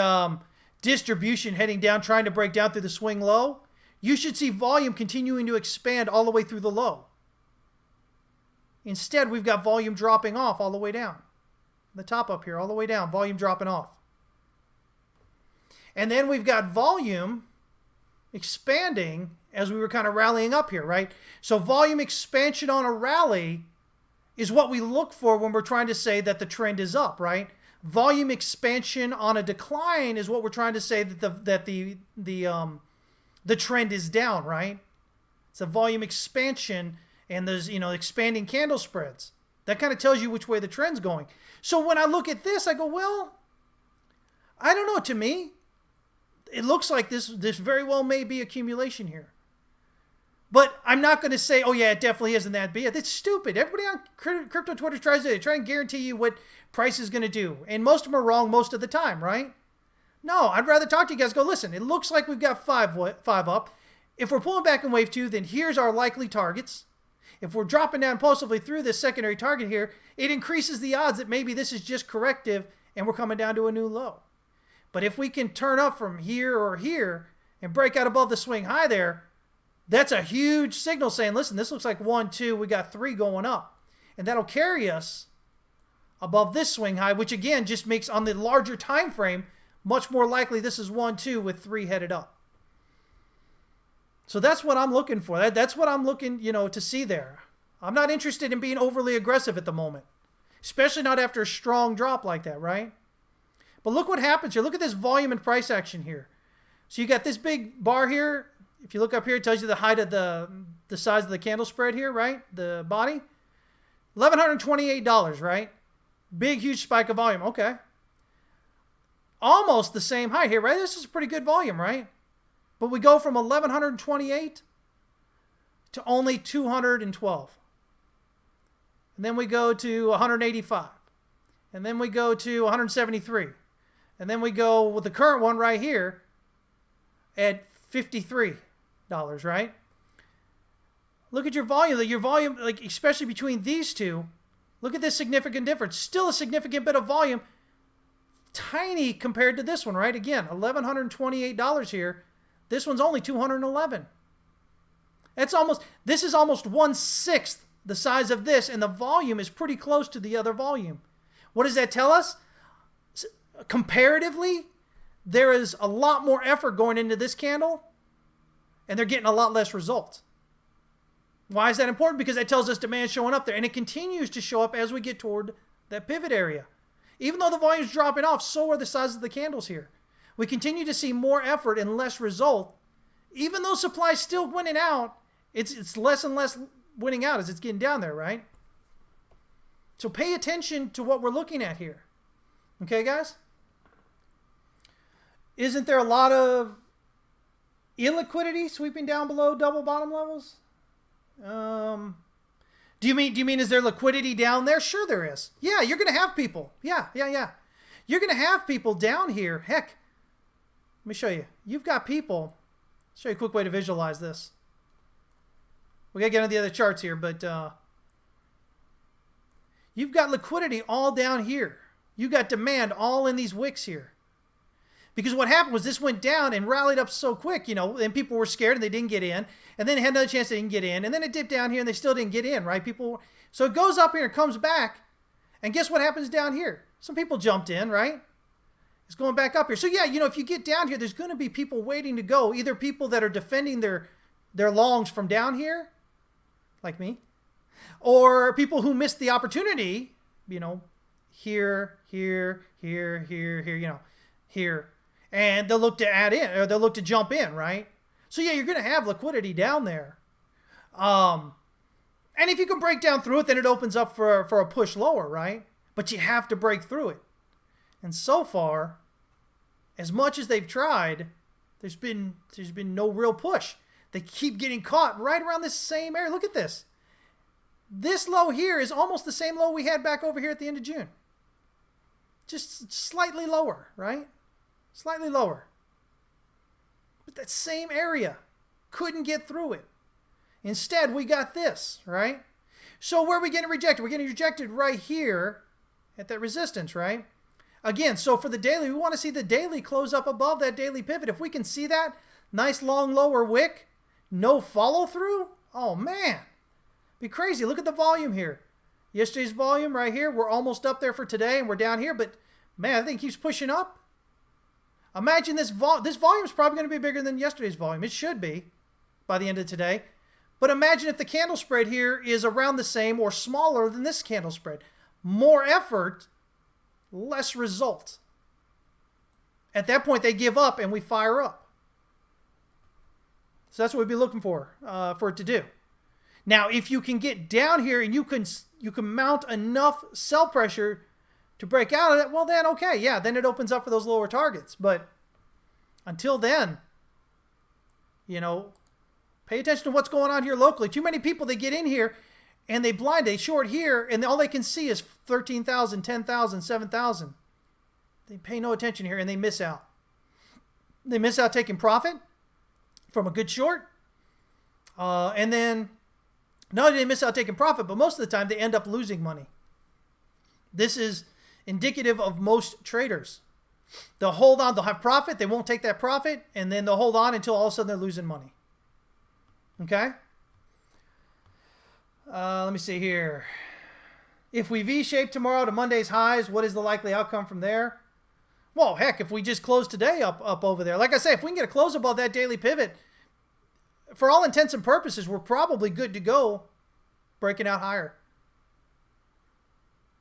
distribution heading down, trying to break down through the swing low, you should see volume continuing to expand all the way through the low. Instead, we've got volume dropping off all the way down. The top up here, all the way down, volume dropping off. And then we've got volume expanding as we were kind of rallying up here, right? So volume expansion on a rally is what we look for when we're trying to say that the trend is up, right? Volume expansion on a decline is what we're trying to say that the trend is down, right? It's a volume expansion, and there's, expanding candle spreads. That kind of tells you which way the trend's going. So when I look at this, I go, well, I don't know. To me, it looks like this very well may be accumulation here. But I'm not going to say, oh yeah, it definitely isn't that big. That's stupid. Everybody on crypto Twitter tries to try and guarantee you what price is going to do. And most of them are wrong most of the time, right? No, I'd rather talk to you guys. Go, listen, it looks like we've got five up. If we're pulling back in wave 2, then here's our likely targets. If we're dropping down impulsively through this secondary target here, it increases the odds that maybe this is just corrective and we're coming down to a new low. But if we can turn up from here or here and break out above the swing high there, that's a huge signal saying, listen, this looks like 1, 2, we got 3 going up. And that'll carry us above this swing high, which again just makes on the larger time frame much more likely this is 1, 2 with 3 headed up. So that's what I'm looking for. That's what I'm looking, to see there. I'm not interested in being overly aggressive at the moment, especially not after a strong drop like that, right? But look what happens here. Look at this volume and price action here. So you got this big bar here. If you look up here, it tells you the height of the size of the candle spread here, right? The body. $1,128, right? Big, huge spike of volume. Okay. Almost the same height here, right? This is a pretty good volume, right? But we go from 1,128 to only 212. And then we go to 185. And then we go to 173. And then we go with the current one right here at $53, right? Look at your volume. Your volume, like especially between these two, look at this significant difference. Still a significant bit of volume. Tiny compared to this one, right? Again, $1,128 here. This one's only $211. This is almost 1/6 the size of this, and the volume is pretty close to the other volume. What does that tell us? Comparatively, there is a lot more effort going into this candle, and they're getting a lot less results. Why is that important? Because that tells us demand showing up there, and it continues to show up as we get toward that pivot area. Even though the volume is dropping off, so are the sizes of the candles here. We continue to see more effort and less result. Even though supply is still winning out, it's less and less winning out as it's getting down there, right? So pay attention to what we're looking at here. Okay, guys? Isn't there a lot of illiquidity sweeping down below double bottom levels? Do you mean is there liquidity down there? Sure there is. Yeah, you're going to have people. Yeah. You're going to have people down here. Heck, let me show you. You've got people. I'll show you a quick way to visualize this. We got to get on the other charts here, but you've got liquidity all down here. You got demand all in these wicks here. Because what happened was this went down and rallied up so quick, and people were scared and they didn't get in. And then it had another chance they didn't get in. And then it dipped down here and they still didn't get in, right? So it goes up here and comes back. And guess what happens down here? Some people jumped in, right? It's going back up here. So yeah, if you get down here, there's going to be people waiting to go. Either people that are defending their longs from down here, like me, or people who missed the opportunity, here, here. And they'll look to add in, or they'll look to jump in, right? So yeah, you're going to have liquidity down there. And if you can break down through it, then it opens up for a push lower, right? But you have to break through it. And so far, as much as they've tried, there's been no real push. They keep getting caught right around this same area. Look at this. This low here is almost the same low we had back over here at the end of June. Just slightly lower, right? Slightly lower. But that same area couldn't get through it. Instead, we got this, right? So where are we getting rejected? We're getting rejected right here at that resistance, right? Again, so for the daily, we want to see the daily close up above that daily pivot. If we can see that, nice long lower wick, no follow through, oh man, be crazy. Look at the volume here. Yesterday's volume right here, we're almost up there for today and we're down here, but man, I think it keeps pushing up. Imagine this volume is probably going to be bigger than yesterday's volume. It should be by the end of today. But imagine if the candle spread here is around the same or smaller than this candle spread. More effort, less result. At that point, they give up and we fire up. So that's what we'd be looking for it to do. Now, if you can get down here and you can mount enough sell pressure to break out of it, well then, okay, yeah, then it opens up for those lower targets. But until then, pay attention to what's going on here locally. Too many people, they get in here and they short here, and all they can see is 13,000, 10,000, 7,000. They pay no attention here and they miss out. They miss out taking profit from a good short. And then not only do they miss out taking profit, but most of the time they end up losing money. This is indicative of most traders. They'll hold on, they'll have profit, they won't take that profit, and then they'll hold on until all of a sudden they're losing money. Okay? Let me see here. If we V-shape tomorrow to Monday's highs, what is the likely outcome from there? Well, heck, if we just close today up over there. Like I say, if we can get a close above that daily pivot, for all intents and purposes, we're probably good to go breaking out higher.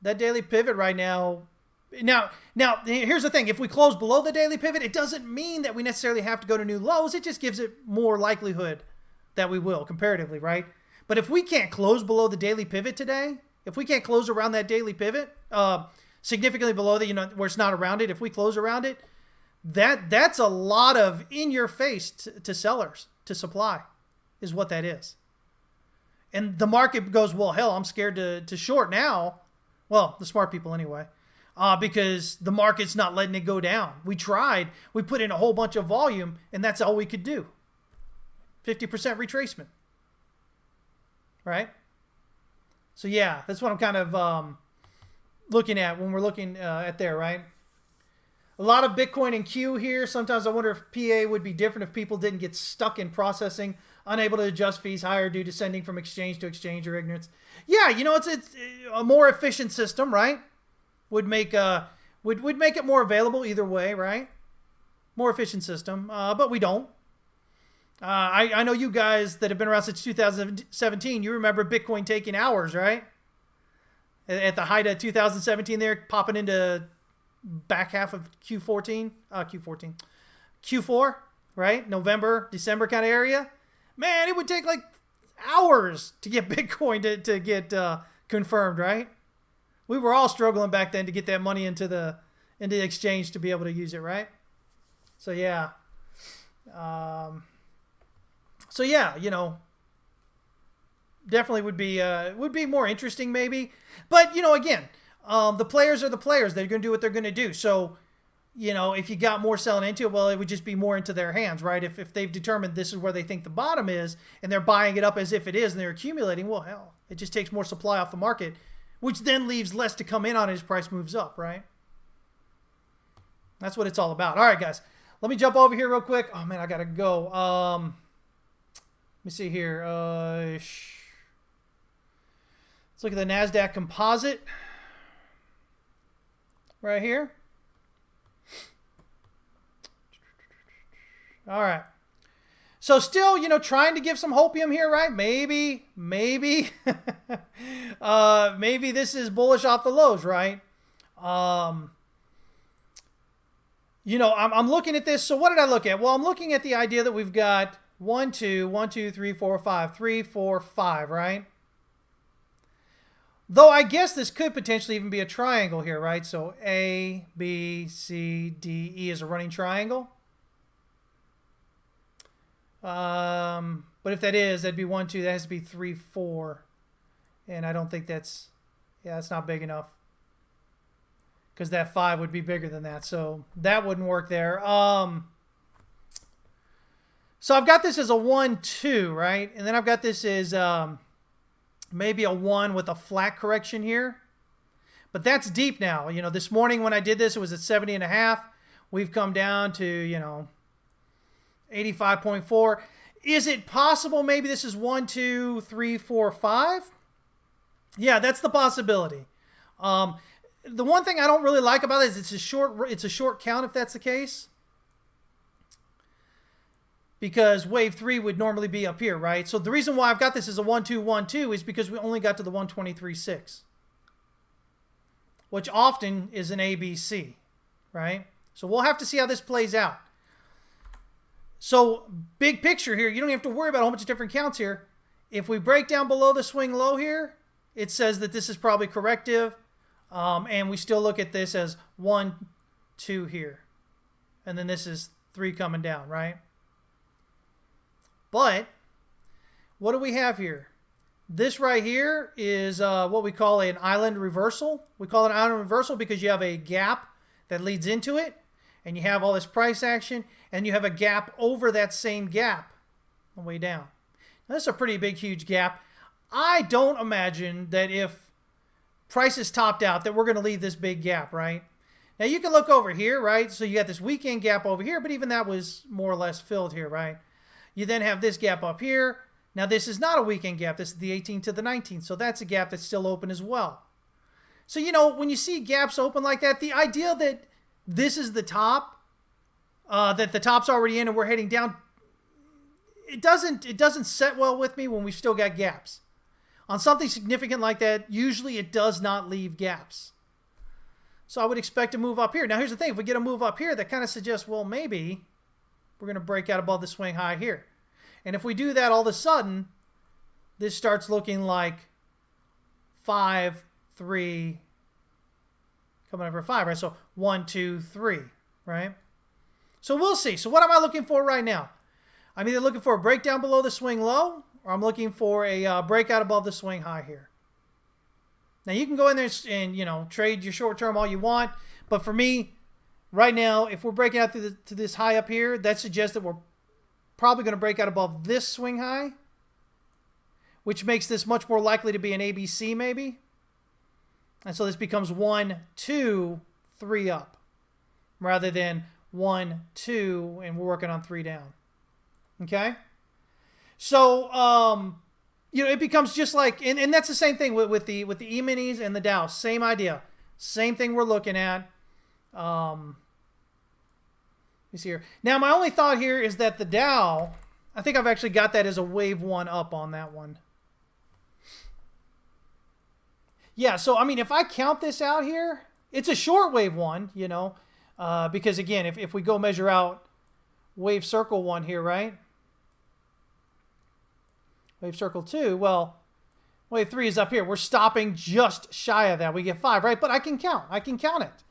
That daily pivot right now. Now, here's the thing. If we close below the daily pivot, it doesn't mean that we necessarily have to go to new lows. It just gives it more likelihood that we will, comparatively, right? But if we can't close below the daily pivot today, if we can't close around that daily pivot, significantly below that, where it's not around it, if we close around it, that's a lot of in-your-face to sellers, to supply, is what that is. And the market goes, well, hell, I'm scared to short now. Well, the smart people anyway. Because the market's not letting it go down. We tried. We put in a whole bunch of volume, and that's all we could do. 50% retracement. Right? So, yeah, that's what I'm kind of looking at when we're looking at there, right? A lot of Bitcoin in queue here. Sometimes I wonder if PA would be different if people didn't get stuck in processing, unable to adjust fees higher due to sending from exchange to exchange or ignorance. Yeah, it's a more efficient system, right? Would make it more available either way, right? More efficient system, but we don't. I know you guys that have been around since 2017. You remember Bitcoin taking hours, right? At the height of 2017, there popping into back half of Q4, right? November, December kind of area. Man, it would take like hours to get Bitcoin to get confirmed, right? We were all struggling back then to get that money into the exchange to be able to use it, right? So yeah, definitely would be more interesting maybe. But again, the players are the players. They're going to do what they're going to do. So if you got more selling into it, well, it would just be more into their hands, right? If they've determined this is where they think the bottom is and they're buying it up as if it is and they're accumulating, well, hell, it just takes more supply off the market, which then leaves less to come in on as price moves up, right? That's what it's all about. All right, guys. Let me jump over here real quick. Oh, man, I got to go. Let me see here. Let's look at the NASDAQ composite right here. All right. So still, trying to give some hopium here, right? Maybe, maybe this is bullish off the lows, right? I'm looking at this. So what did I look at? Well, I'm looking at the idea that we've got 1, 2, 1, 2, 3, 4, 5, 3, 4, 5, right? Though I guess this could potentially even be a triangle here, right? So A, B, C, D, E is a running triangle. But if that is, that'd be 1, 2. That has to be 3, 4. And I don't think that's not big enough. Because that 5 would be bigger than that. So that wouldn't work there. So I've got this as a 1, 2, right? And then I've got this as maybe a 1 with a flat correction here. But that's deep now. This morning when I did this, it was at 70.5. We've come down to, 85.4. Is it possible maybe this is 1, 2, 3, 4, 5? Yeah, that's the possibility. The one thing I don't really like about it is it's a short count if that's the case. Because wave 3 would normally be up here, right? So the reason why I've got this as a 1, 2, 1, 2 is because we only got to the 123.6, which often is an ABC, right? So we'll have to see how this plays out. So big picture here, you don't have to worry about a whole bunch of different counts here. If we break down below the swing low here, it says that this is probably corrective. And we still look at this as 1, 2 here. And then this is 3 coming down, right? But what do we have here? This right here is what we call an island reversal. We call it an island reversal because you have a gap that leads into it. And you have all this price action. And you have a gap over that same gap on the way down. Now, this is a pretty big, huge gap. I don't imagine that if prices topped out that we're going to leave this big gap, right? Now, you can look over here, right? So you got this weekend gap over here, but even that was more or less filled here, right? You then have this gap up here. Now, this is not a weekend gap. This is the 18th to the 19th. So that's a gap that's still open as well. So, when you see gaps open like that, the idea that this is the top, that the top's already in and we're heading down, it doesn't set well with me when we've still got gaps. On something significant like that, usually it does not leave gaps. So I would expect a move up here. Now, here's the thing. If we get a move up here, that kind of suggests, well, maybe we're going to break out above the swing high here. And if we do that, all of a sudden, this starts looking like 5, 3, coming over 5, right? So 1, 2, 3, right? So we'll see. So what am I looking for right now? I'm either looking for a breakdown below the swing low, or I'm looking for a breakout above the swing high here. Now, you can go in there and trade your short term all you want. But for me, right now, if we're breaking out to this high up here, that suggests that we're probably going to break out above this swing high, which makes this much more likely to be an ABC maybe. And so this becomes 1, 2, 3 up, rather than 1, 2, and we're working on 3 down. Okay? So, it becomes just like, and that's the same thing with the E-minis and the Dow. Same idea. Same thing we're looking at. You see here. Now, my only thought here is that the Dow, I think I've actually got that as a wave 1 up on that one. Yeah, so, if I count this out here, it's a short wave 1, because, again, if we go measure out wave circle 1 here, right? Wave circle 2, well, wave 3 is up here. We're stopping just shy of that. We get 5, right? But I can count. I can count it.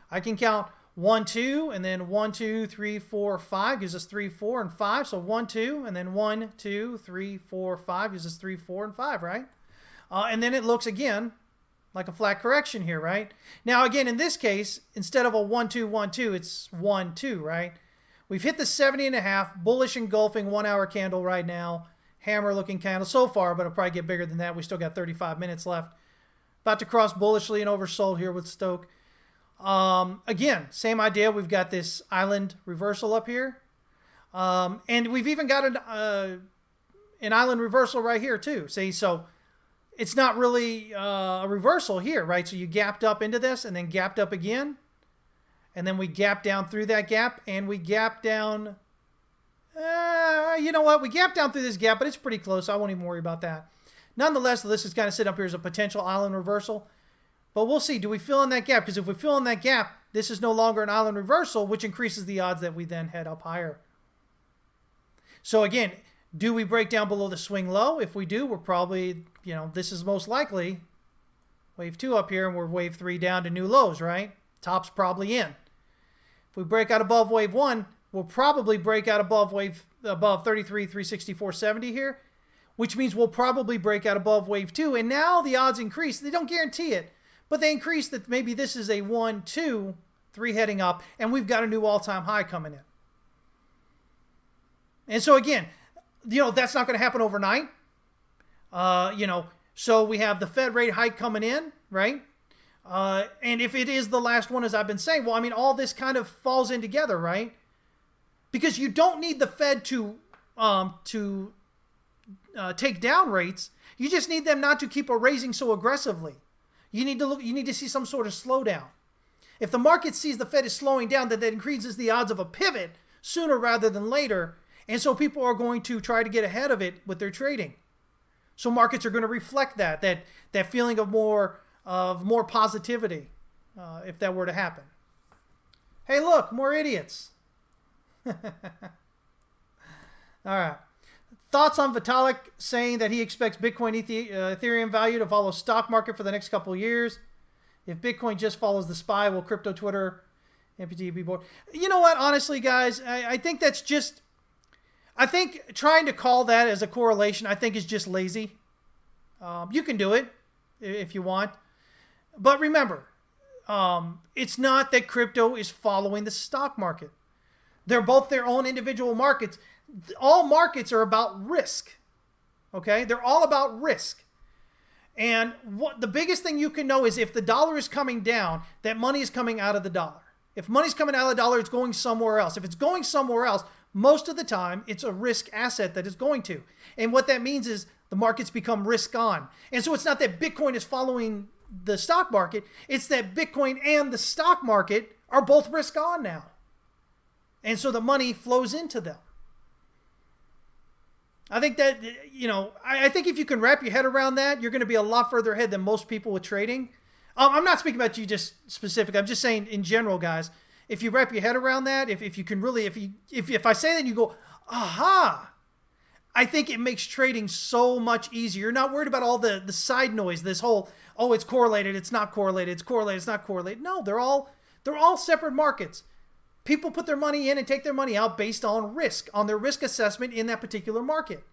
I can count 1, 2, and then 1, 2, 3, 4, 5 gives us 3, 4, and 5. So 1, 2, and then 1, 2, 3, 4, 5 gives us 3, 4, and 5, right? And then it looks again like a flat correction here, right? Now, again, in this case, instead of a 1, 2, 1, 2, it's 1, 2, right? We've hit the 70.5, bullish engulfing 1 hour candle right now. Hammer looking candle so far, but it'll probably get bigger than that. We still got 35 minutes left. About to cross bullishly and oversold here with Stoke. Again, same idea. We've got this island reversal up here. And we've even got an island reversal right here too. See, so it's not really a reversal here, right? So you gapped up into this and then gapped up again. And then we gapped down through that gap and we gapped down. You know what? We gapped down through this gap, but it's pretty close. So I won't even worry about that. Nonetheless, this is kind of set up here as a potential island reversal. But we'll see. Do we fill in that gap? Because if we fill in that gap, this is no longer an island reversal, which increases the odds that we then head up higher. So again, do we break down below the swing low? If we do, we're probably, this is most likely wave 2 up here, and we're wave 3 down to new lows, right? Top's probably in. If we break out above wave 1, we'll probably break out above 33, 364, 70 here, which means we'll probably break out above wave 2. And now the odds increase. They don't guarantee it, but they increase that maybe this is a 1, 2, 3 heading up, and we've got a new all-time high coming in. And so again, that's not going to happen overnight. So we have the Fed rate hike coming in, right? And if it is the last one, as I've been saying, well, all this kind of falls in together, right? Because you don't need the Fed to take down rates. You just need them not to keep raising so aggressively. You need to see some sort of slowdown. If the market sees the Fed is slowing down, then that increases the odds of a pivot sooner rather than later. And so people are going to try to get ahead of it with their trading. So markets are going to reflect that feeling of more positivity if that were to happen. Hey, look, more idiots. All right. Thoughts on Vitalik saying that he expects Bitcoin Ethereum value to follow stock market for the next couple of years. If Bitcoin just follows the SPY, will crypto Twitter MPT be bored? You know what? Honestly, guys, I think that's just... I think trying to call that as a correlation, I think is just lazy. You can do it if you want. But remember, it's not that crypto is following the stock market. They're both their own individual markets. All markets are about risk. Okay? They're all about risk. And what the biggest thing you can know is if the dollar is coming down, that money is coming out of the dollar. If money's coming out of the dollar, it's going somewhere else. If it's going somewhere else, most of the time, it's a risk asset that is going to. And what that means is the markets become risk on. And so it's not that Bitcoin is following the stock market. It's that Bitcoin and the stock market are both risk on now. And so the money flows into them. I think that, I think if you can wrap your head around that, you're going to be a lot further ahead than most people with trading. I'm not speaking about you just specific. I'm just saying in general, guys, if you wrap your head around that, if you can really, if I say that and you go, aha, I think it makes trading so much easier. You're not worried about all the side noise, this whole, oh, it's correlated, it's not correlated, it's correlated, it's not correlated. No, they're all separate markets. People put their money in and take their money out based on risk, on their risk assessment in that particular market.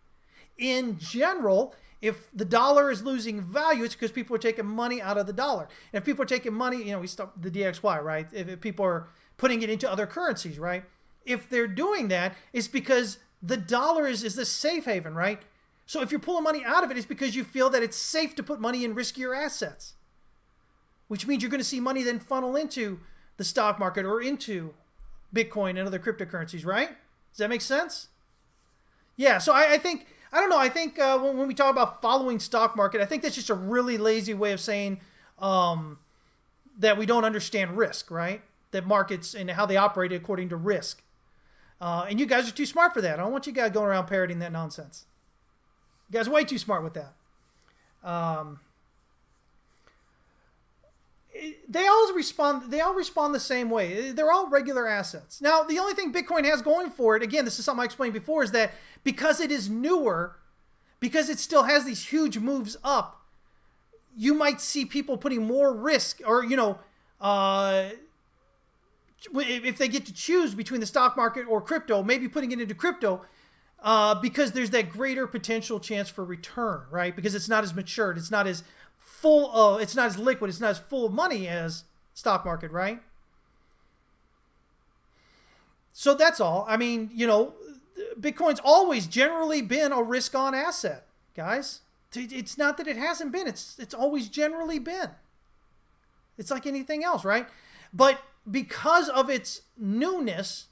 In general, if the dollar is losing value, it's because people are taking money out of the dollar. And if people are taking money, we stop the DXY, right? If people are putting it into other currencies, right? If they're doing that, it's because the dollar is the safe haven, right? So if you're pulling money out of it, it's because you feel that it's safe to put money in riskier assets, which means you're going to see money then funnel into the stock market or into Bitcoin and other cryptocurrencies, right? Does that make sense? Yeah, so I think, I don't know, I think when we talk about following stock market, I think that's just a really lazy way of saying that we don't understand risk, right? That markets and how they operate according to risk. And you guys are too smart for that. I don't want you guys going around parroting that nonsense. You guys are way too smart with that. They all respond the same way. They're all regular assets. Now, the only thing Bitcoin has going for it, again, this is something I explained before, is that because it is newer, because it still has these huge moves up, you might see people putting more risk, or, if they get to choose between the stock market or crypto, maybe putting it into crypto, because there's that greater potential chance for return, right? Because it's not as matured, it's not as full of, it's not as liquid, it's not as full of money as stock market, right? So that's all. I mean, Bitcoin's always generally been a risk-on asset, guys. It's not that it hasn't been. It's always generally been. It's like anything else, right? But because of its newness,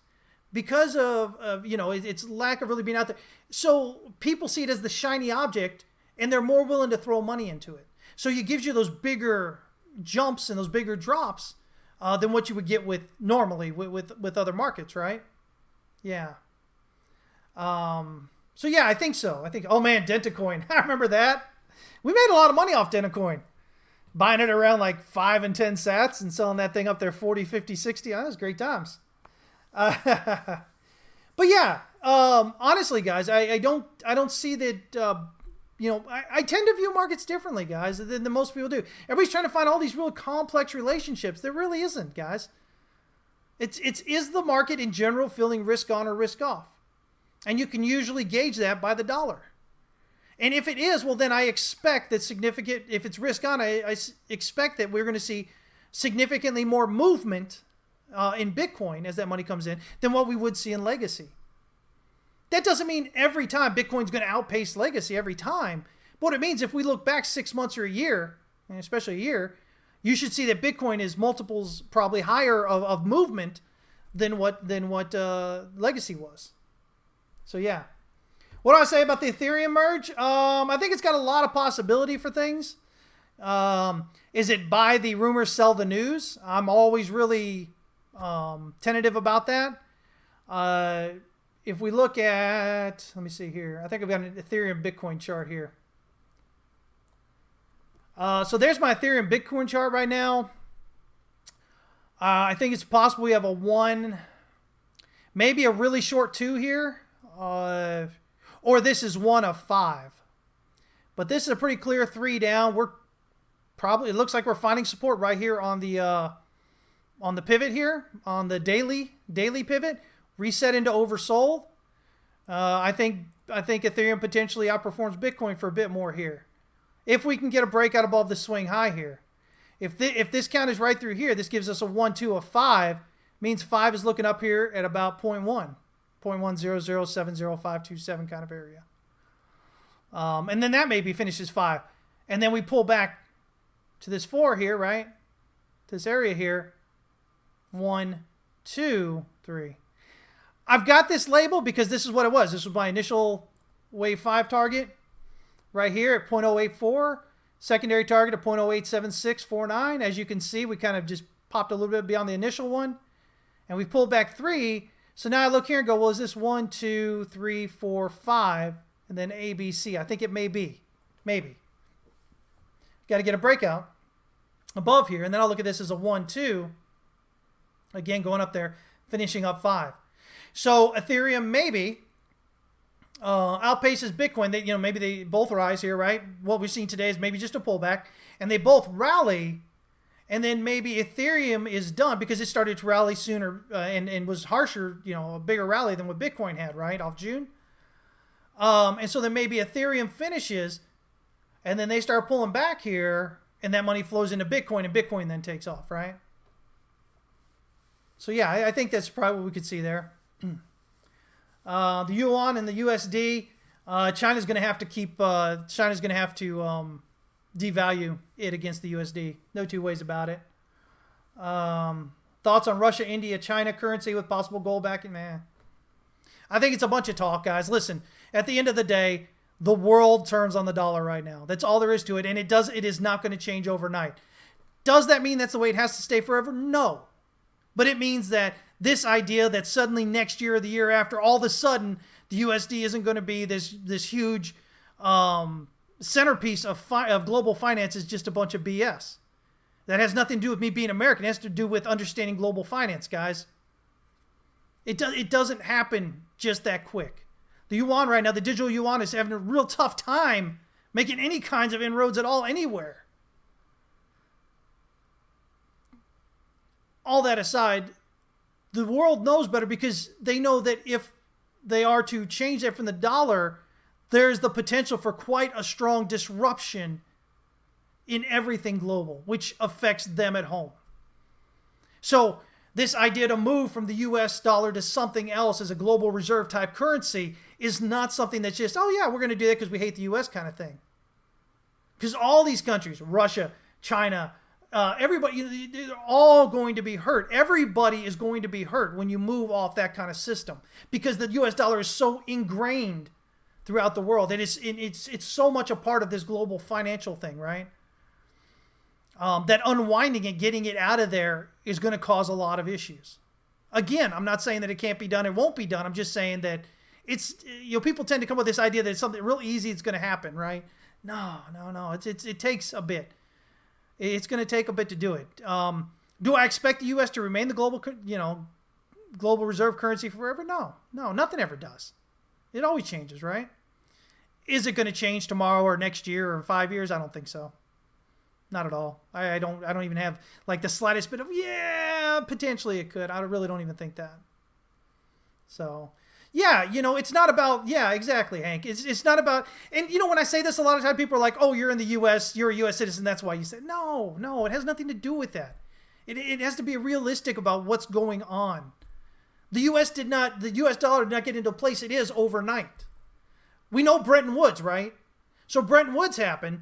because of its lack of really being out there, so people see it as the shiny object, and they're more willing to throw money into it. So it gives you those bigger jumps and those bigger drops than what you would get with normally with other markets, right? Yeah. So yeah, I think so. Oh man, Dentacoin. I remember that. We made a lot of money off Dentacoin. Buying it around like 5 and 10 sats and selling that thing up there 40, 50, 60. That was great times. But yeah, honestly, guys, I don't see that. I tend to view markets differently, guys, than most people do. Everybody's trying to find all these real complex relationships. There really isn't, guys. Is the market in general feeling risk on or risk off? And you can usually gauge that by the dollar. And if it is, well, then I expect that if it's risk on, I expect that we're going to see significantly more movement in Bitcoin as that money comes in than what we would see in legacy. That doesn't mean every time Bitcoin's going to outpace legacy every time. But what it means, if we look back 6 months or a year, and especially a year, you should see that Bitcoin is multiples probably higher of movement than what legacy was. So yeah. What do I say about the Ethereum merge? I think it's got a lot of possibility for things. Is it buy the rumors, sell the news? I'm always really tentative about that. If we look at, let me see here. I think I've got an Ethereum Bitcoin chart here. So there's my Ethereum Bitcoin chart right now. I think it's possible we have a 1, maybe a really short 2 here. Or this is 1 of 5. But this is a pretty clear 3 down. It looks like we're finding support right here on the pivot here, on the daily pivot. Reset into oversold. I think Ethereum potentially outperforms Bitcoin for a bit more here, if we can get a breakout above the swing high here. If this count is right through here, this gives us a 1, 2 of 5. Means 5 is looking up here at about 0.100705227 kind of area. And then that maybe finishes 5, and then we pull back to this 4 here, right? This area here. 1, 2, 3. I've got this label because this is what it was. This was my initial wave 5 target right here at 0.084. Secondary target of 0.087649. As you can see, we kind of just popped a little bit beyond the initial one. And we pulled back 3. So now I look here and go, well, is this 1, 2, 3, 4, 5, and then A, B, C? I think it may be. Maybe. Got to get a breakout above here. And then I'll look at this as a 1, 2. Again, going up there, finishing up 5. So Ethereum maybe outpaces Bitcoin. Maybe they both rise here, right? What we've seen today is maybe just a pullback, and they both rally, and then maybe Ethereum is done because it started to rally sooner and was harsher, a bigger rally than what Bitcoin had, right, off June. And so then maybe Ethereum finishes, and then they start pulling back here, and that money flows into Bitcoin, and Bitcoin then takes off, right? So yeah, I think that's probably what we could see there. The yuan and the USD, China's going to have to devalue it against the USD. No two ways about it. Thoughts on Russia, India, China currency with possible gold backing? Man, I think it's a bunch of talk, guys. Listen, at the end of the day, the world turns on the dollar right now. That's all there is to it, and it is not going to change overnight. Does that mean that's the way it has to stay forever? No. But it means that this idea that suddenly next year or the year after, all of a sudden, the USD isn't going to be this huge centerpiece of global finance is just a bunch of BS. That has nothing to do with me being American. It has to do with understanding global finance, guys. It doesn't happen just that quick. The yuan right now, the digital yuan, is having a real tough time making any kinds of inroads at all anywhere. All that aside, the world knows better because they know that if they are to change that from the dollar, there's the potential for quite a strong disruption in everything global, which affects them at home. So this idea to move from the US dollar to something else as a global reserve type currency is not something that's just, oh yeah, we're going to do that because we hate the US kind of thing. Because all these countries, Russia, China, everybody, they're all going to be hurt. Everybody is going to be hurt when you move off that kind of system because the US dollar is so ingrained throughout the world. It's so much a part of this global financial thing, right? That unwinding it, getting it out of there is going to cause a lot of issues. Again, I'm not saying that it can't be done. It won't be done. I'm just saying that people tend to come up with this idea that it's something real easy. It's going to happen, right? No. It takes a bit. It's going to take a bit to do it. Do I expect the U.S. to remain the global reserve currency forever? No, nothing ever does. It always changes, right? Is it going to change tomorrow or next year or 5 years? I don't think so. Not at all. I don't even have like the slightest bit of, yeah, potentially it could. I really don't even think that. So, yeah, it's not about, yeah, exactly, Hank. It's not about, and when I say this, a lot of times people are like, oh, you're in the U.S., you're a U.S. citizen, that's why you said, no, it has nothing to do with that. It has to be realistic about what's going on. The U.S. dollar did not get into place it is overnight. We know Bretton Woods, right? So Bretton Woods happened,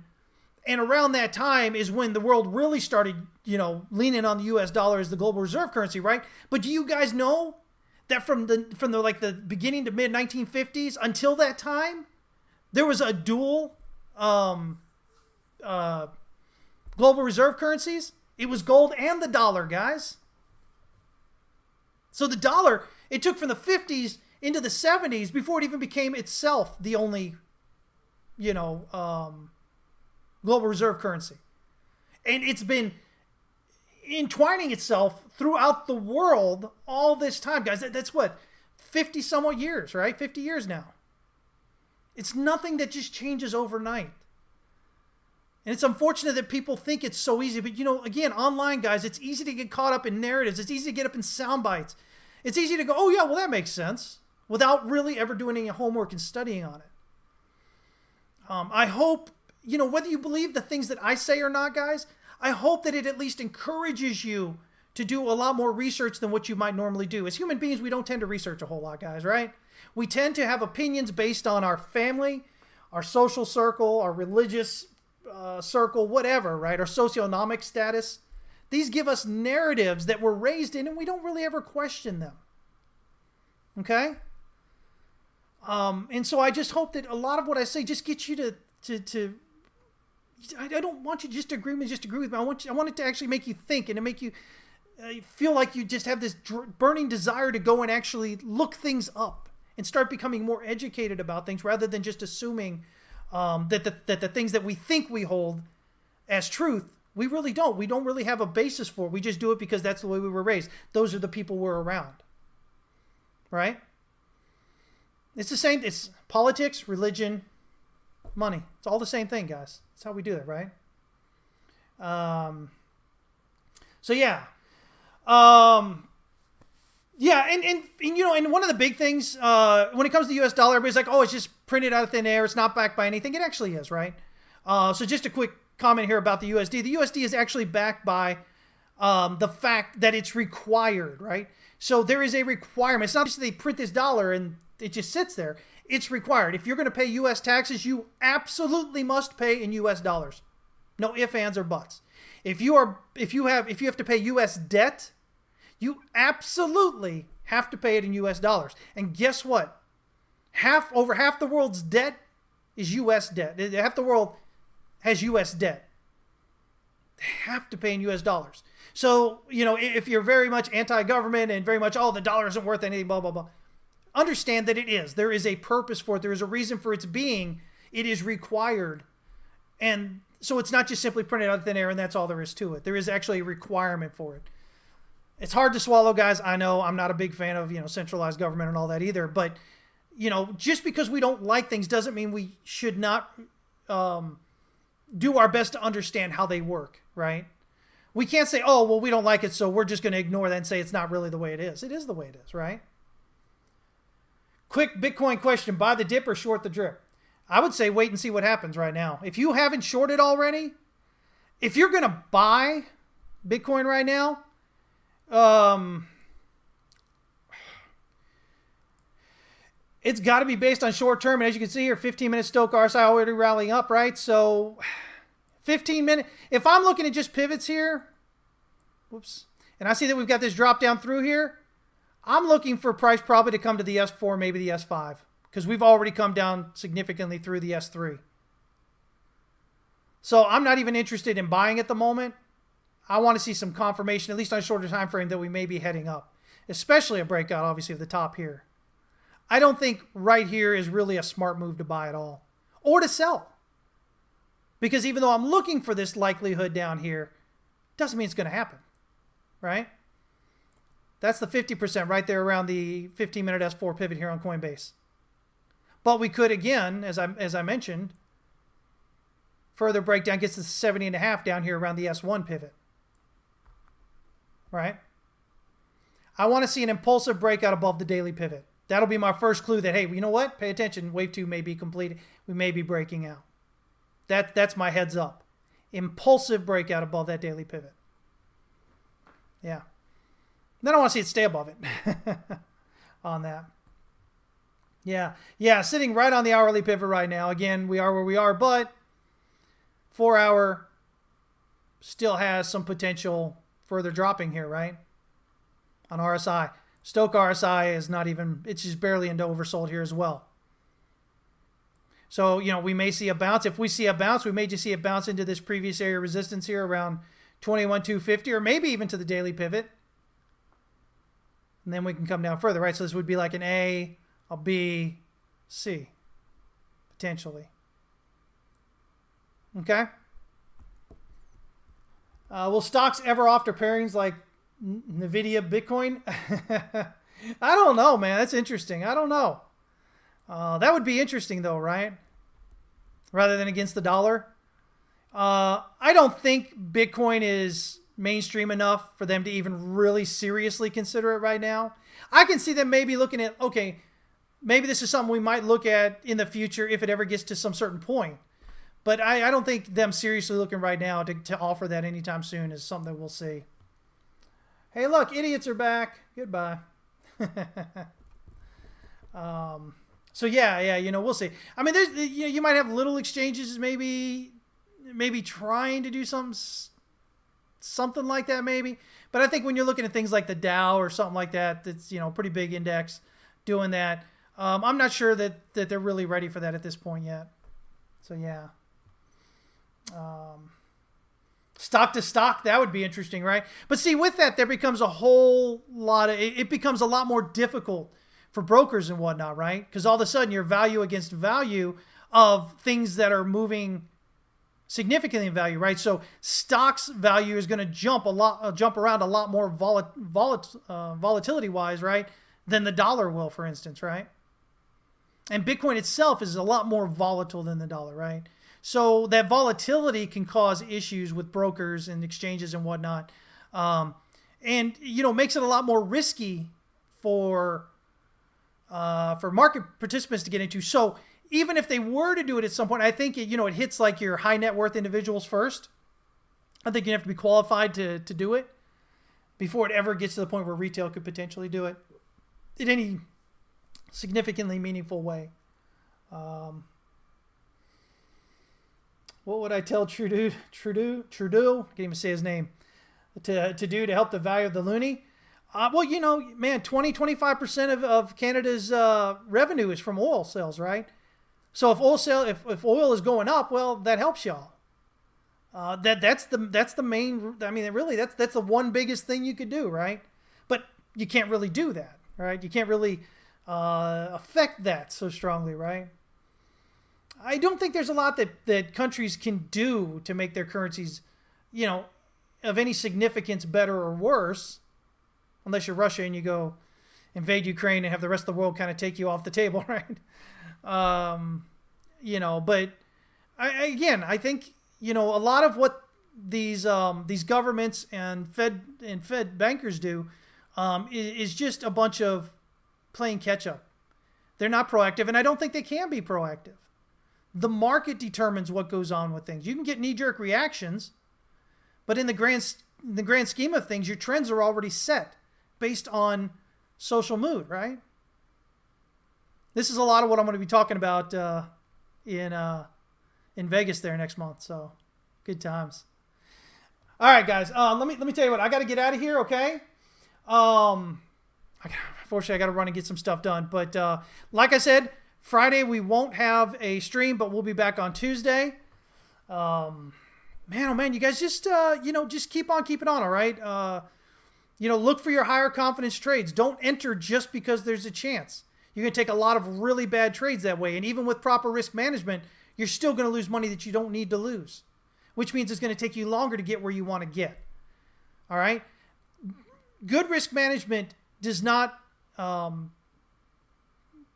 and around that time is when the world really started, leaning on the U.S. dollar as the global reserve currency, right? But do you guys know that from the beginning to mid 1950s until that time, there was a dual global reserve currencies? It was gold and the dollar, guys. So the dollar, it took from the 50s into the 70s before it even became itself the only, global reserve currency. And it's been entwining itself throughout the world all this time, guys. That's what, 50 somewhat years, right? 50 years now. It's nothing that just changes overnight. And it's unfortunate that people think it's so easy. But, again, online, guys, it's easy to get caught up in narratives. It's easy to get up in sound bites. It's easy to go, oh, yeah, well, that makes sense, without really ever doing any homework and studying on it. I hope, whether you believe the things that I say or not, guys, I hope that it at least encourages you to do a lot more research than what you might normally do. As human beings, we don't tend to research a whole lot, guys, right? We tend to have opinions based on our family, our social circle, our religious circle, whatever, right? Our socioeconomic status. These give us narratives that we're raised in, and we don't really ever question them. Okay? And so I just hope that a lot of what I say just gets you to I don't want you to just agree with me. I want it to actually make you think and to make you feel like you just have this burning desire to go and actually look things up and start becoming more educated about things rather than just assuming that the things that we think we hold as truth, we really don't. We don't really have a basis for it. We just do it because that's the way we were raised. Those are the people we're around. Right? It's the same. It's politics, religion, money. It's all the same thing, guys. That's how we do it, right? So yeah. Yeah, and you know, and one of the big things when it comes to the U.S. dollar, everybody's like, oh, it's just printed out of thin air. It's not backed by anything. It actually is, right? So just a quick comment here about the USD. The USD is actually backed by the fact that it's required, right? So there is a requirement. It's not just they print this dollar and it just sits there. It's required. If you're going to pay U.S. taxes, you absolutely must pay in U.S. dollars. No ifs, ands, or buts. If you have to pay U.S. debt, you absolutely have to pay it in U.S. dollars. And guess what? Over half the world's debt is U.S. debt. Half the world has U.S. debt. They have to pay in U.S. dollars. So, you know, if you're very much anti-government and very much, oh, the dollar isn't worth anything, blah, blah, blah, understand that it is. There is a purpose for it. There is a reason for its being. It is required. And so it's not just simply printed out of thin air and that's all there is to it. There is actually a requirement for it. It's hard to swallow, guys. I know I'm not a big fan of, you know, centralized government and all that either. But, you know, just because we don't like things doesn't mean we should not do our best to understand how they work, right? We can't say, oh, well, we don't like it, so we're just going to ignore that and say it's not really the way it is. It is the way it is, right? Quick Bitcoin question, buy the dip or short the drip? I would say wait and see what happens right now. If you haven't shorted already, if you're going to buy Bitcoin right now, it's got to be based on short term. And as you can see here, 15-minute Stochastic RSI already rallying up, right? So 15-minute. If I'm looking at just pivots here, whoops, and I see that we've got this drop down through here, I'm looking for price probably to come to the S4, maybe the S5, because we've already come down significantly through the S3. So I'm not even interested in buying at the moment. I want to see some confirmation, at least on a shorter time frame, that we may be heading up, especially a breakout, obviously, of the top here. I don't think right here is really a smart move to buy at all or to sell. Because even though I'm looking for this likelihood down here, doesn't mean it's going to happen, right? That's the 50% right there around the 15-minute S4 pivot here on Coinbase. But we could, again, as I mentioned, further breakdown gets to 70.5 down here around the S1 pivot. Right? I want to see an impulsive breakout above the daily pivot. That'll be my first clue that, hey, you know what? Pay attention. Wave 2 may be completed. We may be breaking out. That's my heads up. Impulsive breakout above that daily pivot. Yeah. Then I want to see it stay above it on that. Yeah. Yeah, sitting right on the hourly pivot right now. Again, we are where we are, but 4 hour still has some potential further dropping here, right? On RSI. Stochastic RSI is not even, it's just barely into oversold here as well. So, you know, we may see a bounce. If we see a bounce, we may just see a bounce into this previous area of resistance here around 21,250 or maybe even to the daily pivot. And then we can come down further, right? So this would be like an A, a B, C, potentially. Okay? Will stocks ever offer pairings like NVIDIA, Bitcoin? I don't know, man. That's interesting. I don't know. That would be interesting, though, right? Rather than against the dollar. I don't think Bitcoin is mainstream enough for them to even really seriously consider it right now. I can see them maybe looking at, okay, maybe this is something we might look at in the future if it ever gets to some certain point. But I don't think them seriously looking right now to offer that anytime soon is something that we'll see. Hey, look, idiots are back. Goodbye. So yeah, you know, we'll see. I mean, there's, you know, you might have little exchanges, maybe trying to do something like that, maybe. But I think when you're looking at things like the Dow or something like that, that's, you know, a pretty big index doing that. I'm not sure that they're really ready for that at this point yet. So yeah. stock to stock, that would be interesting, right? But see, with that, there becomes a whole lot of, it becomes a lot more difficult for brokers and whatnot, right? Because all of a sudden your value against value of things that are moving significantly in value, right? So stocks value is going to jump around a lot more volatility wise, right, than the dollar will, for instance, right? And Bitcoin itself is a lot more volatile than the dollar, right? So that volatility can cause issues with brokers and exchanges and whatnot, and makes it a lot more risky for market participants to get into. So even if they were to do it at some point, I think it hits like your high net worth individuals first. I think you have to be qualified to do it before it ever gets to the point where retail could potentially do it in any significantly meaningful way. What would I tell Trudeau? Can't even say his name. To do to help the value of the loonie? Well, man, 25% of Canada's revenue is from oil sales, right? So if oil is going up, well, that helps y'all. That's the main. I mean, really, that's the one biggest thing you could do, right? But you can't really do that, right? You can't really affect that so strongly, right? I don't think there's a lot that countries can do to make their currencies, of any significance better or worse, unless you're Russia and you go invade Ukraine and have the rest of the world kind of take you off the table, right? But I think, a lot of what these governments and Fed bankers do is just a bunch of playing catch up. They're not proactive, and I don't think they can be proactive. The market determines what goes on with things. You can get knee-jerk reactions, but in the grand scheme of things, your trends are already set based on social mood, right? This is a lot of what I'm going to be talking about in Vegas there next month. So good times. All right, guys. Let me tell you what. I got to get out of here. Okay. Unfortunately, I got to run and get some stuff done. But like I said, Friday we won't have a stream, but we'll be back on Tuesday. Man, oh man, you guys just just keep on keeping on. All right. Look for your higher confidence trades. Don't enter just because there's a chance. You're going to take a lot of really bad trades that way. And even with proper risk management, you're still going to lose money that you don't need to lose, which means it's going to take you longer to get where you want to get. All right. Good risk management does not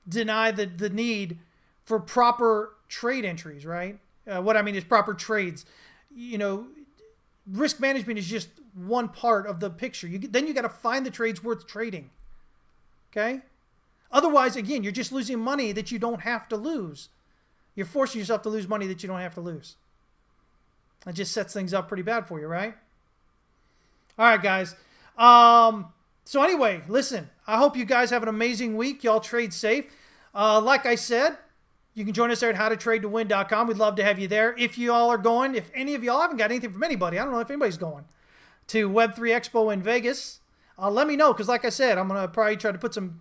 deny the need for proper trade entries, right? What I mean is proper trades. Risk management is just one part of the picture. Then you got to find the trades worth trading. Okay? Otherwise, again, you're just losing money that you don't have to lose. You're forcing yourself to lose money that you don't have to lose. It just sets things up pretty bad for you, right? All right, guys. So anyway, listen, I hope you guys have an amazing week. Y'all trade safe. Like I said, you can join us there at howtotradetowin.com. We'd love to have you there. If you all are going, if any of y'all, I haven't got anything from anybody. I don't know if anybody's going to Web3 Expo in Vegas. Let me know, because like I said, I'm going to probably try to put some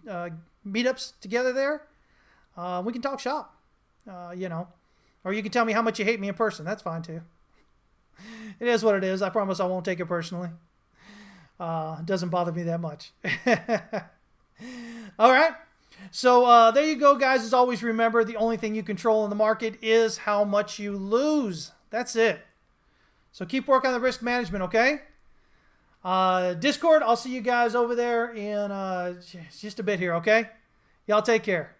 meetups together there. We can talk shop, or you can tell me how much you hate me in person. That's fine too. It is what it is. I promise I won't take it personally. It doesn't bother me that much. All right. So there you go, guys. As always, remember, the only thing you control in the market is how much you lose. That's it. So keep working on the risk management, okay? Discord, I'll see you guys over there in just a bit here, okay? Y'all take care.